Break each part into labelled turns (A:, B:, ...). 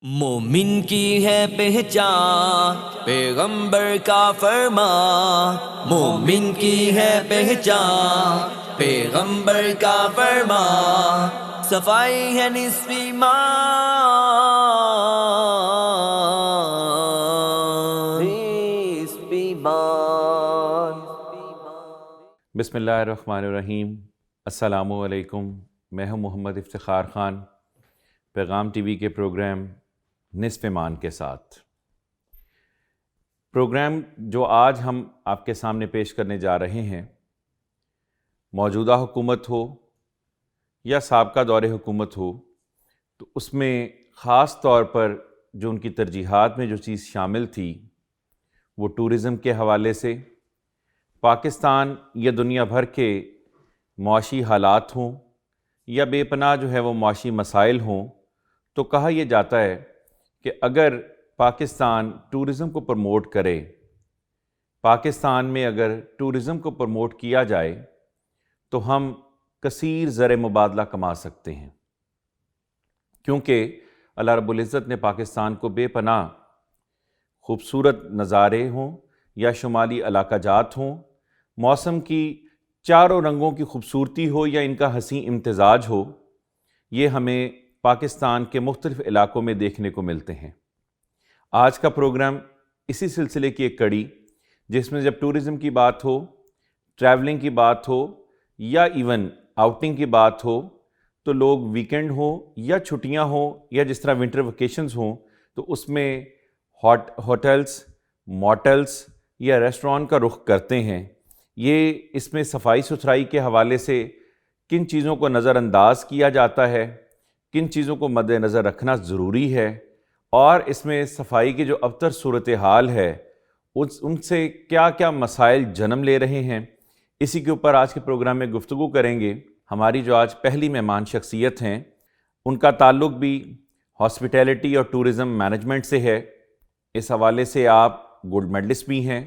A: مومن کی ہے پہچان پیغمبر کا فرمان، مومن کی ہے پہچان پیغمبر کا فرمان، صفائی ہے نصف ایمان، نصف ایمان۔
B: بسم اللہ الرحمن الرحیم۔ السلام علیکم، میں ہوں محمد افتخار خان، پیغام ٹی وی کے پروگرام نصف ایمان کے ساتھ۔ پروگرام جو آج ہم آپ کے سامنے پیش کرنے جا رہے ہیں، موجودہ حکومت ہو یا سابقہ دور حکومت ہو، تو اس میں خاص طور پر جو ان کی ترجیحات میں جو چیز شامل تھی وہ ٹورزم کے حوالے سے، پاکستان یا دنیا بھر کے معاشی حالات ہوں یا بے پناہ جو ہے وہ معاشی مسائل ہوں، تو کہا یہ جاتا ہے کہ اگر پاکستان ٹورزم کو پروموٹ کرے، پاکستان میں اگر ٹورزم کو پروموٹ کیا جائے تو ہم کثیر زر مبادلہ کما سکتے ہیں، کیونکہ اللہ رب العزت نے پاکستان کو بے پناہ خوبصورت نظارے ہوں یا شمالی علاقہ جات ہوں، موسم کی چاروں رنگوں کی خوبصورتی ہو یا ان کا حسین امتزاج ہو، یہ ہمیں پاکستان کے مختلف علاقوں میں دیکھنے کو ملتے ہیں۔ آج کا پروگرام اسی سلسلے کی ایک کڑی، جس میں جب ٹورزم کی بات ہو، ٹریولنگ کی بات ہو یا ایون آؤٹنگ کی بات ہو، تو لوگ ویکنڈ ہو یا چھٹیاں ہوں یا جس طرح ونٹر ویکیشنز ہوں، تو اس میں ہوٹلز، موٹلز یا ریسٹورانٹ کا رخ کرتے ہیں۔ یہ اس میں صفائی ستھرائی کے حوالے سے کن چیزوں کو نظر انداز کیا جاتا ہے، کن چیزوں کو مد نظر رکھنا ضروری ہے، اور اس میں صفائی کی جو ابتر صورتحال ہے ان سے کیا کیا مسائل جنم لے رہے ہیں، اسی کے اوپر آج کے پروگرام میں گفتگو کریں گے۔ ہماری جو آج پہلی مہمان شخصیت ہیں، ان کا تعلق بھی ہاسپٹیلٹی اور ٹورزم مینجمنٹ سے ہے۔ اس حوالے سے آپ گولڈ میڈلسٹ بھی ہیں،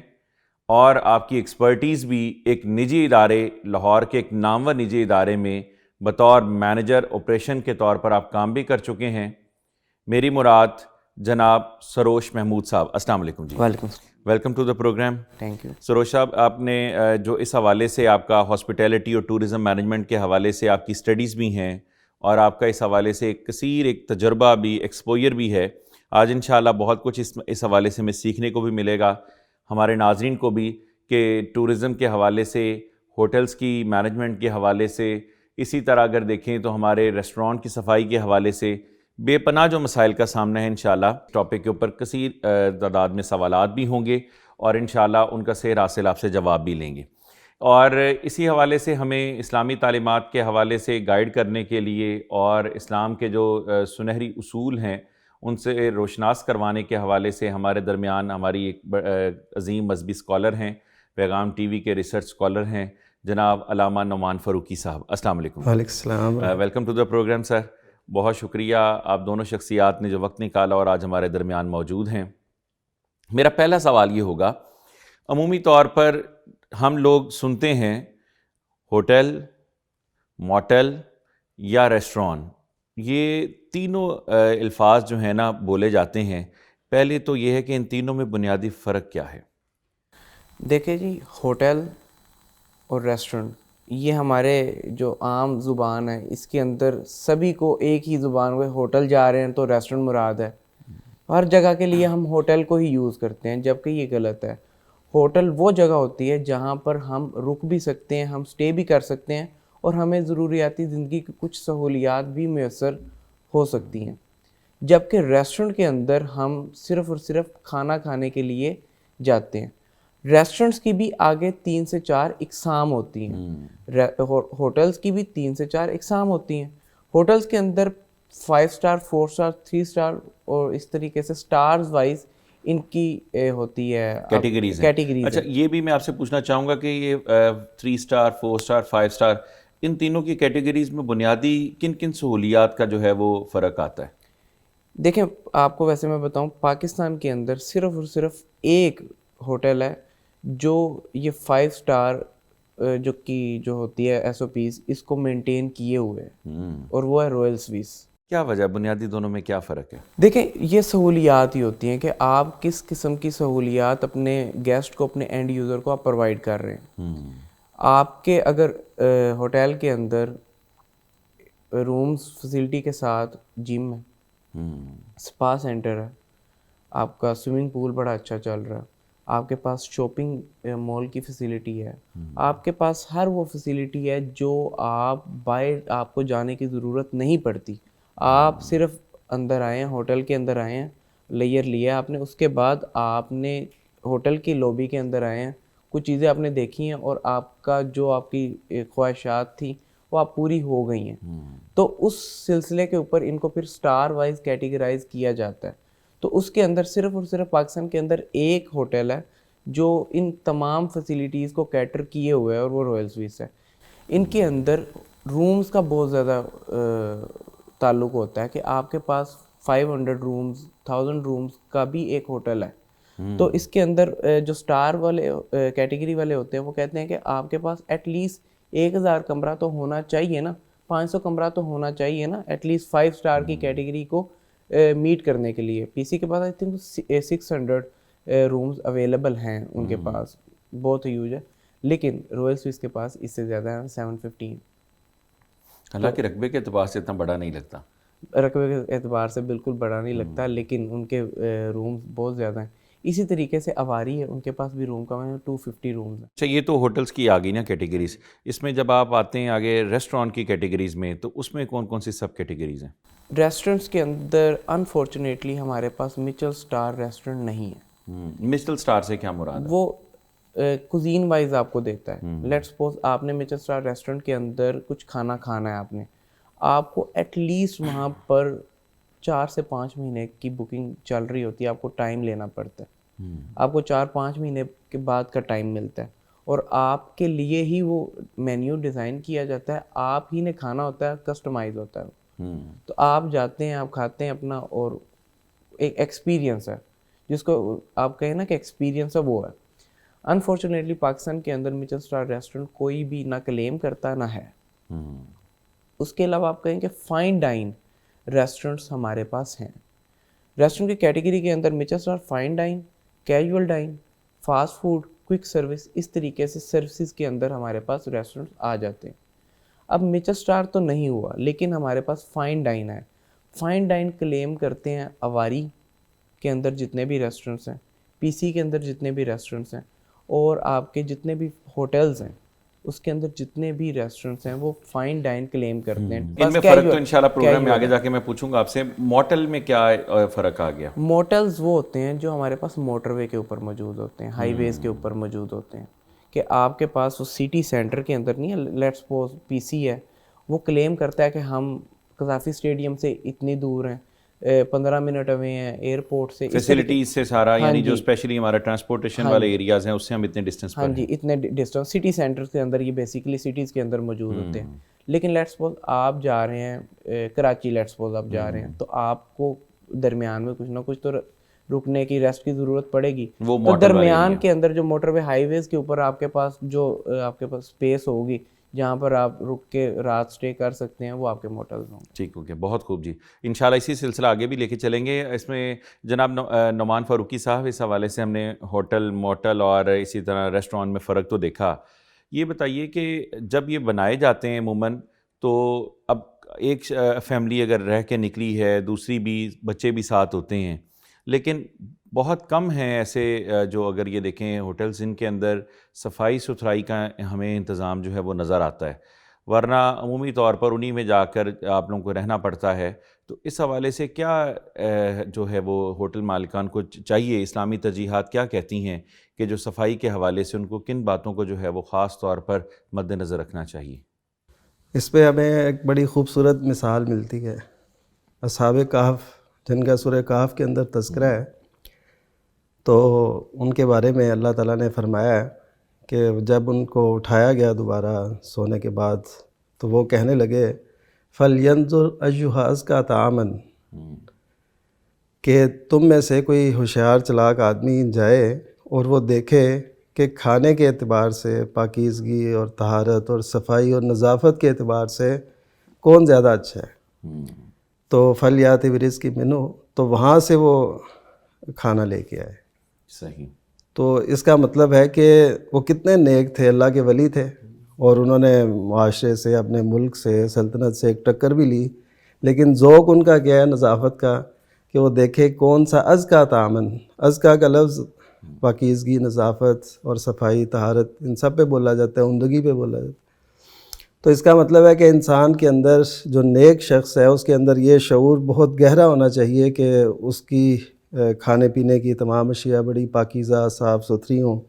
B: اور آپ کی ایکسپرٹیز بھی ایک نجی ادارے، لاہور کے ایک نامور نجی ادارے میں بطور مینیجر آپریشن کے طور پر آپ کام بھی کر چکے ہیں۔ میری مراد جناب سروش محمود صاحب، السلام علیکم جی۔
C: وعلیکم السلام۔
B: Welcome to the programme.
C: Thank you.
B: Sarosh صاحب، آپ نے جو اس حوالے سے آپ کا ہاسپٹیلٹی اور ٹورزم مینجمنٹ کے حوالے سے آپ کی سٹڈیز بھی ہیں، اور آپ کا اس حوالے سے ایک کثیر ایک تجربہ بھی، ایکسپوئر بھی ہے۔ آج انشاءاللہ بہت کچھ اس حوالے سے ہمیں سیکھنے کو بھی ملے گا، ہمارے ناظرین کو بھی، کہ ٹورزم کے حوالے سے، ہوٹلز کی مینجمنٹ کے حوالے سے، اسی طرح اگر دیکھیں تو ہمارے ریسٹورانٹ کی صفائی کے حوالے سے بے پناہ جو مسائل کا سامنا ہے، انشاءاللہ ٹاپک کے اوپر کثیر تعداد میں سوالات بھی ہوں گے، اور انشاءاللہ ان کا صحیح حاصل آپ سے جواب بھی لیں گے۔ اور اسی حوالے سے ہمیں اسلامی تعلیمات کے حوالے سے گائیڈ کرنے کے لیے اور اسلام کے جو سنہری اصول ہیں ان سے روشناس کروانے کے حوالے سے ہمارے درمیان ہماری ایک عظیم مذہبی اسکالر ہیں، پیغام ٹی وی کے ریسرچ اسکالر ہیں، جناب علامہ نعمان فاروقی صاحب، السلام علیکم۔
C: وعلیکم السلام۔
B: ویلکم ٹو دا پروگرام سر۔ بہت شکریہ آپ دونوں شخصیات نے جو وقت نکالا اور آج ہمارے درمیان موجود ہیں۔ میرا پہلا سوال یہ ہوگا، عمومی طور پر ہم لوگ سنتے ہیں ہوٹل، موٹل یا ریسٹوران، یہ تینوں الفاظ جو ہیں نا بولے جاتے ہیں۔ پہلے تو یہ ہے کہ ان تینوں میں بنیادی فرق کیا ہے؟
C: دیکھیں جی، ہوٹل اور ریسٹورنٹ یہ ہمارے جو عام زبان ہے، اس کے اندر سبھی کو ایک ہی زبان ہوئے، ہوٹل جا رہے ہیں تو ریسٹورنٹ مراد ہے۔ ہر جگہ کے لیے ہم ہوٹل کو ہی یوز کرتے ہیں، جبکہ یہ غلط ہے۔ ہوٹل وہ جگہ ہوتی ہے جہاں پر ہم رک بھی سکتے ہیں، ہم سٹے بھی کر سکتے ہیں، اور ہمیں ضروریاتی زندگی کی کچھ سہولیات بھی میسر ہو سکتی ہیں۔ جبکہ ریسٹورنٹ کے اندر ہم صرف اور صرف کھانا کھانے کے لیے جاتے ہیں۔ ریسٹورنٹس کی بھی آگے 3 سے 4 اقسام ہوتی ہیں، ہوٹلز کی بھی 3 سے 4 اقسام ہوتی ہیں۔ ہوٹلز کے اندر 5 اسٹار، 4 اسٹار، 3 اسٹار، اور اس طریقے سے سٹارز وائز ان کی ہوتی ہے
B: کیٹیگریز ہیں۔
C: کیٹیگریز۔
B: اچھا، یہ بھی میں آپ سے پوچھنا چاہوں گا کہ یہ 3 اسٹار، 4 اسٹار، 5 اسٹار، ان تینوں کی کیٹیگریز میں بنیادی کن کن سہولیات کا جو ہے وہ فرق آتا ہے؟
C: دیکھیں، آپ کو ویسے میں بتاؤں، پاکستان کے اندر صرف اور صرف ایک ہوٹل ہے جو یہ 5 اسٹار جو ہوتی ہے ایس او پیز، اس کو مینٹین کیے ہوئے ہیں، اور وہ ہے رویل سویس۔
B: کیا وجہ بنیادی دونوں میں کیا فرق ہے؟
C: دیکھیں یہ سہولیات ہی ہوتی ہیں کہ آپ کس قسم کی سہولیات اپنے گیسٹ کو, اپنے اینڈ یوزر کو آپ پرووائڈ کر رہے ہیں. آپ کے اگر ہوٹل کے اندر رومز فیسلٹی کے ساتھ جم ہے, سپا سینٹر ہے, آپ کا سوئمنگ پول بڑا اچھا چل رہا ہے, آپ کے پاس شاپنگ مال کی فیسیلٹی ہے, آپ کے پاس ہر وہ فیسیلٹی ہے جو آپ باہر آپ کو جانے کی ضرورت نہیں پڑتی. آپ صرف اندر آئے ہیں, ہوٹل کے اندر آئے ہیں, لیئر لیا آپ نے, اس کے بعد آپ نے ہوٹل کی لوبی کے اندر آئے ہیں, کچھ چیزیں آپ نے دیکھی ہیں اور آپ کا جو آپ کی خواہشات تھیں وہ آپ پوری ہو گئی ہیں. تو اس سلسلے کے اوپر ان کو پھر سٹار وائز کیٹیگرائز کیا جاتا ہے. تو اس کے اندر صرف اور صرف پاکستان کے اندر ایک ہوٹل ہے جو ان تمام فیسیلیٹیز کو کیٹر کیے ہوئے ہے اور وہ رائل سویس ہے. ان کے اندر رومز کا بہت زیادہ تعلق ہوتا ہے کہ آپ کے پاس 500 رومز 1000 رومز کا بھی ایک ہوٹل ہے. تو اس کے اندر جو سٹار والے کیٹیگری والے ہوتے ہیں وہ کہتے ہیں کہ آپ کے پاس ایٹ لیسٹ 1000 کمرہ تو ہونا چاہیے نا, 500 کمرہ تو ہونا چاہیے نا, ایٹ لیسٹ 5 سٹار کی کیٹیگری کو میٹ کرنے کے لیے. پی سی کے پاس آئی تھنک 600 رومز اویلیبل ہیں ان کے پاس, بہت ہیوج ہے. لیکن رائل سویس کے پاس اس سے زیادہ ہیں 715.
B: حالانکہ رقبے کے اعتبار سے اتنا بڑا نہیں لگتا,
C: رقبے کے اعتبار سے بالکل بڑا نہیں لگتا, لیکن ان کے رومز بہت زیادہ ہیں. اسی طریقے سے اواری ہے, ان کے پاس بھی روم کا 250 رومز ہیں.
B: اچھا یہ تو ہوٹلس کی آ گئی نا کیٹیگریز. اس میں جب آپ آتے ہیں آگے ریسٹورانٹ کی کیٹیگریز میں, تو اس میں کون کون سی سب کیٹیگریز ہیں؟
C: ریسٹورنٹس کے اندر انفارچونیٹلی ہمارے پاس مچل سٹار ریسٹورنٹ نہیں ہے.
B: مچل سٹار سے کیا مراد ہے؟
C: وہ کوزین وائز آپ کو دیتا ہے. لیٹ سپوز آپ نے مچل سٹار ریسٹورنٹ کے اندر کچھ کھانا کھانا ہے, آپ کو ایٹ لیسٹ وہاں پر 4 سے 5 مہینے کی بکنگ چل رہی ہوتی ہے, آپ کو ٹائم لینا پڑتا ہے. آپ کو 4-5 مہینے کے بعد کا ٹائم ملتا ہے اور آپ کے لیے ہی وہ مینیو ڈیزائن کیا جاتا ہے, آپ ہی نے کھانا ہوتا ہے, کسٹمائز ہوتا ہے. تو آپ جاتے ہیں, آپ کھاتے ہیں اپنا, اور ایک ایکسپیرینس ہے جس کو آپ کہیں نا کہ ایکسپیرینس ہے, وہ ہے. انفارچونیٹلی پاکستان کے اندر مچل سٹار ریسٹورنٹ کوئی بھی نہ کلیم کرتا نہ ہے. اس کے علاوہ آپ کہیں کہ فائن ڈائن ریسٹورنٹس ہمارے پاس ہیں. ریسٹورنٹ کی کیٹیگری کے اندر مچل سٹار فائن ڈائن, کیجول ڈائن, فاسٹ فوڈ, کوئک سروس, اس طریقے سے سروسز کے اندر ہمارے پاس ریسٹورنٹس آ جاتے ہیں. اب مچل سٹار تو نہیں ہوا, لیکن ہمارے پاس فائن ڈائن ہے. فائن ڈائن کلیم کرتے ہیں اواری کے اندر جتنے بھی ریسٹورنٹس ہیں, پی سی کے اندر جتنے بھی ریسٹورنٹس ہیں, اور آپ کے جتنے بھی ہوٹلز ہیں اس کے اندر جتنے بھی ریسٹورنٹس ہیں وہ فائن ڈائن کلیم کرتے ہیں.
B: ان میں فرق تو انشاءاللہ پروگرام میں آگے جا کے میں پوچھوں گا آپ سے. موٹل میں کیا فرق آ گیا؟
C: موٹلز وہ ہوتے ہیں جو ہمارے پاس موٹر وے کے اوپر موجود ہوتے ہیں, ہائی ویز کے اوپر موجود ہوتے ہیں, کہ آپ کے پاس وہ سٹی سینٹر کے اندر نہیں ہے. لیٹس سپوز پی سی ہے, وہ کلیم کرتا ہے کہ ہم قذافی اسٹیڈیم سے اتنی دور ہیں, 15 منٹ اوے ہیں ایئرپورٹ سے,
B: فیسلٹیز سے سارا, یعنی جو اسپیشلی ہمارا ٹرانسپورٹیشن والے ایریاز ہیں اس سے ہم اتنے ڈسٹینس پر ہیں.
C: ہاں جی, اتنے ڈسٹینس سٹی سینٹرز کے اندر, یہ بیسیکلی سٹیز کے اندر موجود ہوتے ہیں. لیکن لیٹ سپوز آپ جا رہے ہیں کراچی, لیٹ سپوز آپ جا رہے ہیں, تو آپ کو درمیان میں کچھ نہ کچھ تو رکنے کی, ریسٹ کی ضرورت پڑے گی. تو درمیان کے اندر جو موٹر وے ہائی ویز کے اوپر آپ کے پاس جو آپ کے پاس اسپیس ہوگی جہاں پر آپ رک کے رات سٹے کر سکتے ہیں, وہ آپ کے موٹلز ہوں.
B: ٹھیک ہو گیا, بہت خوب جی. انشاءاللہ اسی سلسلہ آگے بھی لے کے چلیں گے. اس میں جناب نعمان فاروقی صاحب, اس حوالے سے ہم نے ہوٹل, موٹل اور اسی طرح ریسٹورانٹ میں فرق تو دیکھا. یہ بتائیے کہ جب یہ بنائے جاتے ہیں عموماً, تو اب ایک فیملی اگر رہ کے نکلی ہے, دوسری بھی, بچے بھی ساتھ ہوتے ہیں, لیکن بہت کم ہیں ایسے جو اگر یہ دیکھیں ہوٹلز ان کے اندر صفائی ستھرائی کا ہمیں انتظام جو ہے وہ نظر آتا ہے, ورنہ عمومی طور پر انہی میں جا کر آپ لوگوں کو رہنا پڑتا ہے. تو اس حوالے سے کیا جو ہے وہ ہوٹل مالکان کو چاہیے, اسلامی ترجیحات کیا کہتی ہیں کہ جو صفائی کے حوالے سے ان کو کن باتوں کو جو ہے وہ خاص طور پر مد نظر رکھنا چاہیے؟
D: اس پہ ہمیں ایک بڑی خوبصورت مثال ملتی ہے. اصحاب کہف جن کا سورہ کہف کے اندر تذکرہ ہے, تو ان کے بارے میں اللہ تعالیٰ نے فرمایا ہے کہ جب ان کو اٹھایا گیا دوبارہ سونے کے بعد, تو وہ کہنے لگے فَلْيَنْظُرْ أَيُّهَا أَزْكَىٰ طَعَامًا, کہ تم میں سے کوئی ہوشیار چلاک آدمی جائے اور وہ دیکھے کہ کھانے کے اعتبار سے پاکیزگی اور طہارت اور صفائی اور نظافت کے اعتبار سے کون زیادہ اچھا ہے. تو فلیات برزق منہ، تو وہاں سے وہ کھانا لے کے آئے.
B: صحیح.
D: تو اس کا مطلب ہے کہ وہ کتنے نیک تھے، اللہ کے ولی تھے، اور انہوں نے معاشرے سے، اپنے ملک سے، سلطنت سے ایک ٹکر بھی لی، لیکن ذوق ان کا کیا ہے نظافت کا، کہ وہ دیکھے کون سا ازکا تعامن. ازکا کا لفظ پاکیزگی، نظافت اور صفائی، طہارت، ان سب پہ بولا جاتا ہے، عمدگی پہ بولا جاتا ہے. تو اس کا مطلب ہے کہ انسان کے اندر جو نیک شخص ہے اس کے اندر یہ شعور بہت گہرا ہونا چاہیے کہ اس کی کھانے پینے کی تمام اشیاء بڑی پاکیزہ، صاف ستھری ہوں،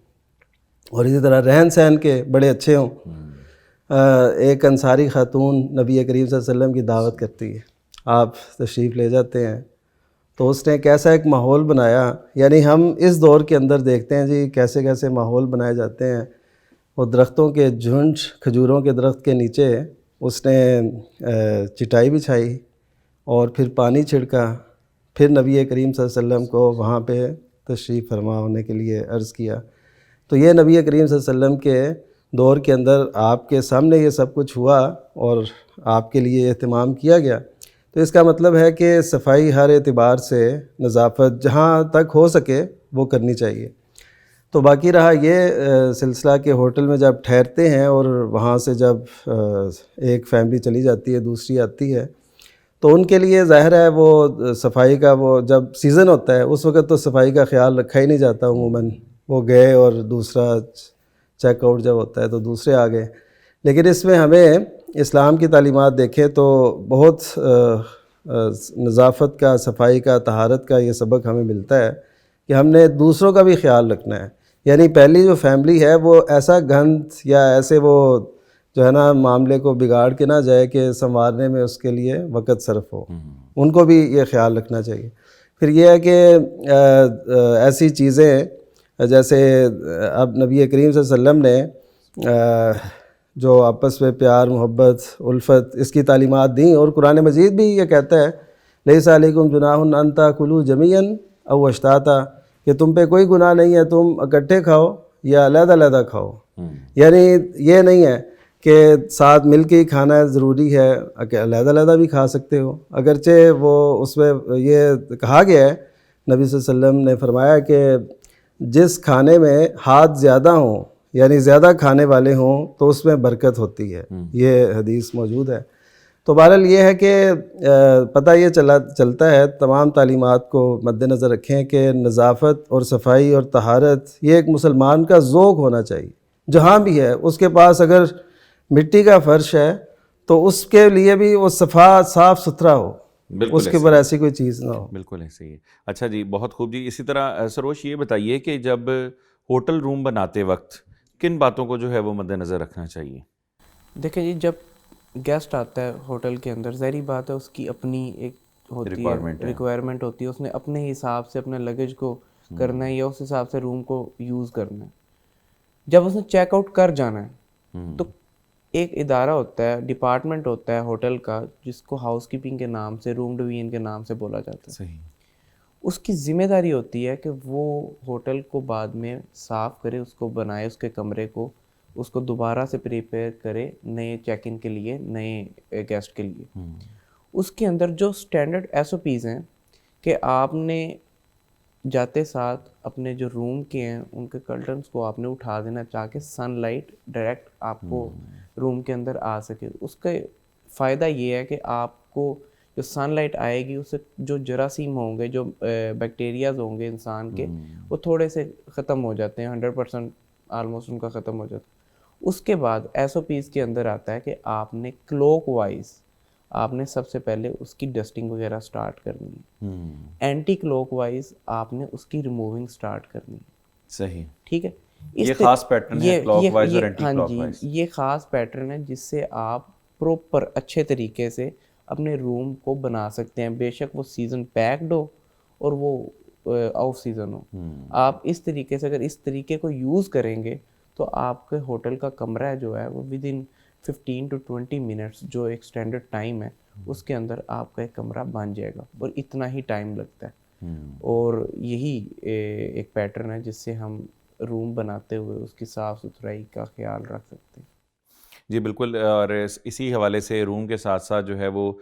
D: اور اسی طرح رہن سہن کے بڑے اچھے ہوں. ایک انصاری خاتون نبی کریم صلی اللہ علیہ وسلم کی دعوت کرتی ہے، آپ تشریف لے جاتے ہیں، تو اس نے کیسا ایک ماحول بنایا. یعنی ہم اس دور کے اندر دیکھتے ہیں جی کیسے کیسے ماحول بنائے جاتے ہیں. وہ درختوں کے جھنڈ، کھجوروں کے درخت کے نیچے اس نے چٹائی بچھائی اور پھر پانی چھڑکا، پھر نبی کریم صلی اللہ علیہ وسلم کو وہاں پہ تشریف فرما ہونے کے لیے عرض کیا. تو یہ نبی کریم صلی اللہ علیہ وسلم کے دور کے اندر آپ کے سامنے یہ سب کچھ ہوا اور آپ کے لیے اہتمام کیا گیا. تو اس کا مطلب ہے کہ صفائی ہر اعتبار سے، نظافت جہاں تک ہو سکے وہ کرنی چاہیے. تو باقی رہا یہ سلسلہ کہ ہوٹل میں جب ٹھہرتے ہیں اور وہاں سے جب ایک فیملی چلی جاتی ہے، دوسری آتی ہے، تو ان کے لیے ظاہر ہے وہ صفائی کا، وہ جب سیزن ہوتا ہے اس وقت تو صفائی کا خیال رکھا ہی نہیں جاتا عموماً. وہ گئے اور دوسرا چیک آؤٹ جب ہوتا ہے تو دوسرے آ گئے. لیکن اس میں ہمیں اسلام کی تعلیمات دیکھیں تو بہت نظافت کا، صفائی کا، طہارت کا یہ سبق ہمیں ملتا ہے کہ ہم نے دوسروں کا بھی خیال رکھنا ہے. یعنی پہلی جو فیملی ہے وہ ایسا گند یا ایسے وہ جو ہے نا معاملے کو بگاڑ کے نہ جائے کہ سنوارنے میں اس کے لیے وقت صرف ہو. ان کو بھی یہ خیال رکھنا چاہیے. پھر یہ ہے کہ ایسی چیزیں جیسے اب نبی کریم صلی اللہ علیہ وسلم نے جو آپس میں پیار، محبت، الفت، اس کی تعلیمات دیں، اور قرآن مجید بھی یہ کہتا ہے لیس علیکم جناح ان تاکلوا جمیعا او اشتاتا، کہ تم پہ کوئی گناہ نہیں ہے تم اکٹھے کھاؤ یا علیحدہ علیحدہ کھاؤ. یعنی یہ نہیں ہے کہ ساتھ مل کے ہی کھانا ہے، ضروری ہے علیحدہ علیحدہ بھی کھا سکتے ہو. اگرچہ وہ اس میں یہ کہا گیا ہے، نبی صلی اللہ علیہ وسلم نے فرمایا کہ جس کھانے میں ہاتھ زیادہ ہوں، یعنی زیادہ کھانے والے ہوں، تو اس میں برکت ہوتی ہے. یہ حدیث موجود ہے. تو بہرحال یہ ہے کہ پتہ یہ چلتا ہے، تمام تعلیمات کو مد نظر رکھیں کہ نظافت اور صفائی اور طہارت یہ ایک مسلمان کا ذوق ہونا چاہیے. جہاں بھی ہے اس کے پاس اگر مٹی کا فرش ہے تو اس کے لیے بھی وہ صاف ستھرا ہو، اس کے اوپر ایسی کوئی چیز نہ ہو.
B: بالکل ایسے ہی ہے. اچھا جی، بہت خوب جی. اسی طرح سروش یہ بتائیے کہ جب ہوٹل روم بناتے وقت کن باتوں کو جو ہے وہ مد نظر رکھنا چاہیے؟
C: دیکھیں جی، جب گیسٹ آتا ہے ہوٹل کے اندر، ظاہری بات ہے اس کی اپنی ایک ہوتی ہے ریکوائرمنٹ ہوتی ہے، اس نے اپنے حساب سے اپنے لگیج کو کرنا ہے یا اس حساب سے روم کو یوز کرنا ہے. جب اس نے چیک آؤٹ کر جانا ہے تو ایک ادارہ ہوتا ہے، ڈپارٹمنٹ ہوتا ہے ہوٹل کا، جس کو ہاؤس کیپنگ کے نام سے، روم ڈویژن کے نام سے بولا جاتا ہے.
B: صحیح.
C: اس کی ذمہ داری ہوتی ہے کہ وہ ہوٹل کو بعد میں صاف کرے، اس کو بنائے، اس کے کمرے کو، اس کو دوبارہ سے پریپیئر کرے نئے چیک ان کے لیے، نئے گیسٹ کے لیے. اس کے اندر جو سٹینڈرڈ ایس او پیز ہیں کہ آپ نے جاتے ساتھ اپنے جو روم کے ہیں ان کے کرٹنس کو آپ نے اٹھا دینا تاکہ سن لائٹ ڈائریکٹ آپ کو روم کے اندر آ سکے. اس کا فائدہ یہ ہے کہ آپ کو جو سن لائٹ آئے گی اس سے جو جراثیم ہوں گے، جو بیکٹیریاز ہوں گے انسان کے، وہ تھوڑے سے ختم ہو جاتے ہیں، 100% آلموسٹ ان کا ختم ہو جاتا ہے. اس کے بعد ایس او پیز کے اندر آتا ہے کہ آپ نے کلوک وائز آپ نے سب سے پہلے اس کی ڈسٹنگ وغیرہ سٹارٹ کرنی ہے. اینٹی کلوک وائز آپ نے اس کی ریموونگ سٹارٹ کرنی ہے.
B: صحیح.
C: ٹھیک ہے.
B: یہ خاص پیٹرن ہے کلاک وائز اور اینٹی کلاک وائز.
C: یہ خاص پیٹرن ہے جس سے آپ پروپر اچھے طریقے سے اپنے روم کو بنا سکتے ہیں، بے شک وہ سیزن پیکڈ ہو اور وہ آف سیزن ہو. آپ اس طریقے سے اگر اس طریقے کو یوز کریں گے تو آپ کے ہوٹل کا کمرہ جو ہے وہ ود ان 15 to 20 منٹس، جو ایک سٹینڈرڈ ٹائم ہے، اس کے اندر آپ کا ایک کمرہ بن جائے گا. اور اتنا ہی ٹائم لگتا ہے. اور یہی ایک پیٹرن ہے جس سے ہم روم بناتے ہوئے اس کی صاف ستھرائی کا خیال رکھ سکتے ہیں.
B: جی بالکل، اور اسی حوالے سے روم کے ساتھ ساتھ جو ہے وہ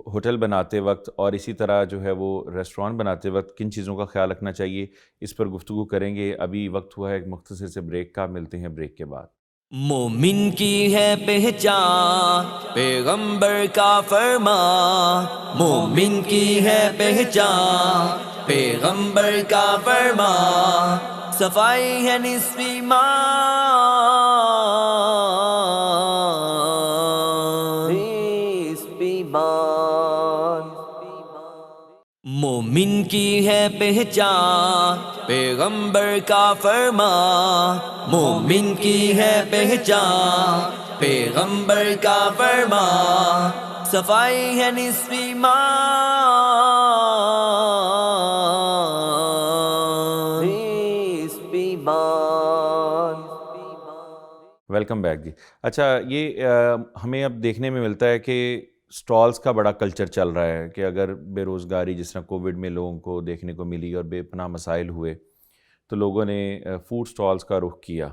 B: ہوٹل بناتے وقت اور اسی طرح جو ہے وہ ریسٹورانٹ بناتے وقت کن چیزوں کا خیال رکھنا چاہیے، اس پر گفتگو کریں گے. ابھی وقت ہوا ہے ایک مختصر سے بریک کا، ملتے ہیں بریک کے بعد.
A: مومن کی ہے پہچان پیغمبر کا فرمان، مومن کی ہے پہچان پیغمبر کا فرمان، صفائی ہے نصف ایمان. مومن کی ہے پہچان پیغمبر کا فرمان، مومن کی ہے پہچان پیغمبر کا فرمان، صفائی ہے نصف ایمان.
B: ویلکم بیک جی. اچھا، یہ ہمیں اب دیکھنے میں ملتا ہے کہ سٹالز کا بڑا کلچر چل رہا ہے کہ اگر بے روزگاری جس طرح کووڈ میں لوگوں کو دیکھنے کو ملی اور بے پناہ مسائل ہوئے تو لوگوں نے فوڈ سٹالز کا رخ کیا.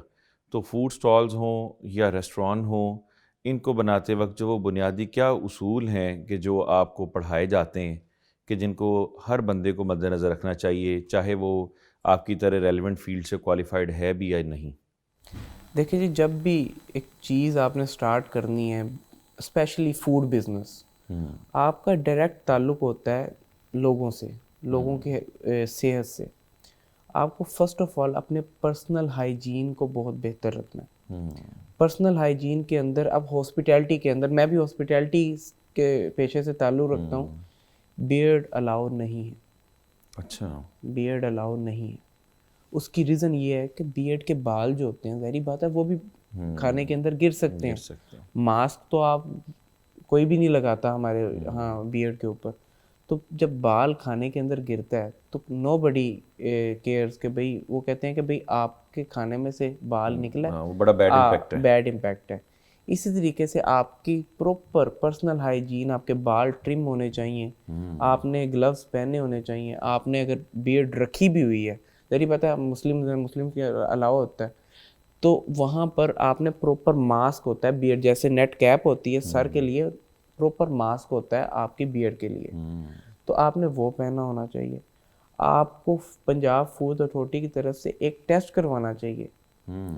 B: تو فوڈ سٹالز ہوں یا ریسٹوران ہوں، ان کو بناتے وقت جو وہ بنیادی کیا اصول ہیں کہ جو آپ کو پڑھائے جاتے ہیں کہ جن کو ہر بندے کو مد نظر رکھنا چاہیے، چاہے وہ آپ کی طرح ریلیونٹ فیلڈ سے کوالیفائڈ ہے بھی یا نہیں؟
C: دیکھیں جی، جب بھی ایک چیز آپ نے سٹارٹ کرنی ہے، اسپیشلی فوڈ بزنس، آپ کا ڈائریکٹ تعلق ہوتا ہے لوگوں سے، لوگوں کے صحت سے. آپ کو فرسٹ آف آل اپنے پرسنل ہائیجین کو بہت بہتر رکھنا ہے. پرسنل ہائیجین کے اندر، اب ہاسپٹیلٹی کے اندر، میں بھی ہاسپٹیلٹی کے پیشے سے تعلق رکھتا ہوں، بیئرڈ الاؤ نہیں ہے.
B: اچھا.
C: بیئرڈ الاؤ نہیں ہے. اس کی ریزن یہ ہے کہ بیئرڈ کے بال جو ہوتے ہیں، ظاہری بات ہے وہ بھی کھانے کے اندر گر سکتے ہیں. ماسک تو آپ کوئی بھی نہیں لگاتا ہمارے ہاں بیئرڈ کے اوپر. تو جب بال کھانے کے اندر گرتا ہے تو نو بڈی کیئرز کہ بھئی، وہ کہتے ہیں کہ بھئی آپ کے کھانے میں سے بال نکلا ہے،
B: وہ بڑا بیڈ امپیکٹ ہے.
C: بیڈ امپیکٹ ہے. اسی طریقے سے آپ کی پروپر پرسنل ہائیجین، آپ کے بال ٹرم ہونے چاہیے، آپ نے گلوز پہنے ہونے چاہیے. آپ نے اگر بیئرڈ رکھی بھی ہوئی ہے، ذریعہ پتہ ہے مسلم کے علاوہ ہوتا ہے، تو وہاں پر آپ نے پروپر ماسک ہوتا ہے بیئرڈ، جیسے نیٹ کیپ ہوتی ہے سر کے لیے، پروپر ماسک ہوتا ہے آپ کی بیئرڈ کے لیے، تو آپ نے وہ پہنا ہونا چاہیے. آپ کو پنجاب فوڈ اتھارٹی کی طرف سے ایک ٹیسٹ کروانا چاہیے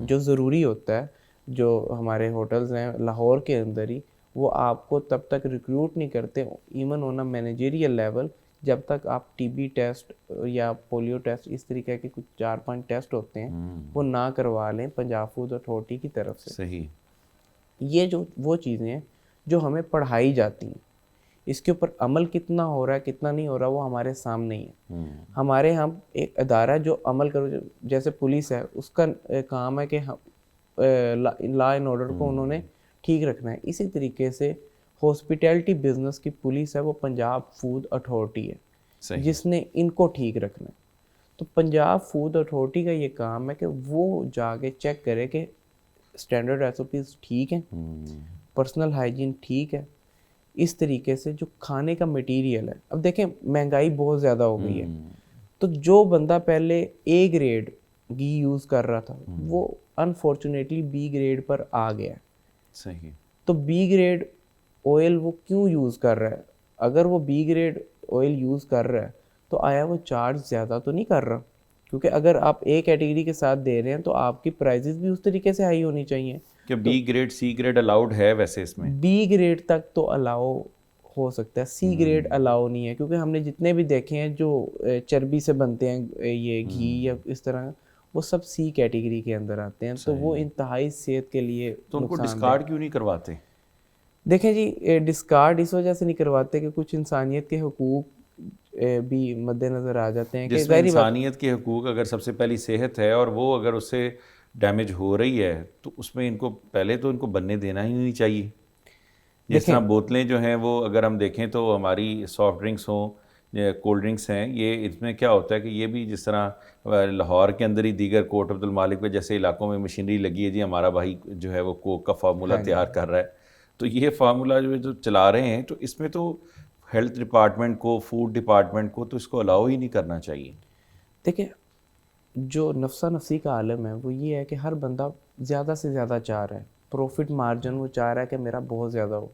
C: جو ضروری ہوتا ہے. جو ہمارے ہوٹلز ہیں لاہور کے اندر ہی، وہ آپ کو تب تک ریکروٹ نہیں کرتے even on a managerial level جب تک آپ ٹی بی ٹیسٹ یا پولیو ٹیسٹ، اس طریقے کے کچھ 4-5 ٹیسٹ ہوتے ہیں، وہ نہ کروا لیں پنجاب فوڈ اتھارٹی کی طرف سے.
B: صحیح.
C: یہ جو وہ چیزیں ہیں جو ہمیں پڑھائی جاتی ہیں، اس کے اوپر عمل کتنا ہو رہا ہے کتنا نہیں ہو رہا وہ ہمارے سامنے ہی ہے. ہمارے ہم ایک ادارہ جو عمل کرو، جیسے پولیس ہے، اس کا کام ہے کہ لا اینڈ آرڈر کو انہوں نے ٹھیک رکھنا ہے. اسی طریقے سے ہاسپٹیلٹی بزنس کی پولیس ہے وہ پنجاب فوڈ اتھارٹی ہے جس نے ان کو ٹھیک رکھنا ہے. تو پنجاب فوڈ اتھارٹی کا یہ کام ہے کہ وہ جا کے چیک کرے کہ اسٹینڈرڈ ایس او پیز ٹھیک ہیں، پرسنل ہائیجین ٹھیک ہے. اس طریقے سے جو کھانے کا مٹیریل ہے، اب دیکھیں مہنگائی بہت زیادہ ہو گئی ہے، تو جو بندہ پہلے اے گریڈ گھی یوز کر رہا تھا وہ انفارچونیٹلی بی گریڈ پر آ گیا.
B: صحیح.
C: تو بی گریڈ آئل وہ کیوں یوز کر رہا ہے؟ اگر وہ بی گریڈ آئل یوز کر رہا ہے تو آیا وہ چارج زیادہ تو نہیں کر رہا؟ کیونکہ اگر آپ اے کیٹیگری کے ساتھ دے رہے ہیں تو آپ کی پرائزز بھی اس طریقے سے ہائی ہونی چاہیے.
B: کہ B grade C grade allowed ہے ویسے اس میں؟
C: بی گریڈ تک تو الاؤ ہو سکتا ہے، سی گریڈ الاؤ نہیں ہے، کیونکہ ہم نے جتنے بھی دیکھے ہیں جو چربی سے بنتے ہیں یہ گھی یا اس طرح، وہ سب سی کیٹیگری کے اندر آتے ہیں. تو وہ انتہائی صحت کے لیے
B: تو ان کو ڈسکارڈ کیوں نہیں کرواتے؟
C: دیکھیں جی، ڈسکارڈ اس وجہ سے نہیں کرواتے کہ کچھ انسانیت کے حقوق بھی مد نظر آ جاتے ہیں.
B: جس میں انسانیت کے حقوق اگر سب سے پہلی صحت ہے اور وہ اگر اس سے ڈیمیج ہو رہی ہے تو اس میں ان کو پہلے تو ان کو بننے دینا ہی نہیں چاہیے. جس طرح بوتلیں جو ہیں وہ اگر ہم دیکھیں تو ہماری سافٹ ڈرنکس ہوں یا کولڈ ڈرنکس ہیں، یہ اس میں کیا ہوتا ہے کہ یہ بھی جس طرح لاہور کے اندر ہی دیگر کوٹ عبد المالک میں جیسے علاقوں میں مشینری لگی ہے، جی ہمارا بھائی جو ہے وہ کوک کا فارمولہ تیار کر رہا ہے، تو یہ فارمولہ جو چلا رہے ہیں، تو اس میں تو ہیلتھ ڈپارٹمنٹ کو، فوڈ ڈپارٹمنٹ کو تو اس کو الاؤ ہی نہیں کرنا چاہیے.
C: دیکھیں جو نفسا نفسی کا عالم ہے وہ یہ ہے کہ ہر بندہ زیادہ سے زیادہ چاہ رہا ہے. پروفٹ مارجن وہ چاہ رہا ہے کہ میرا بہت زیادہ ہو.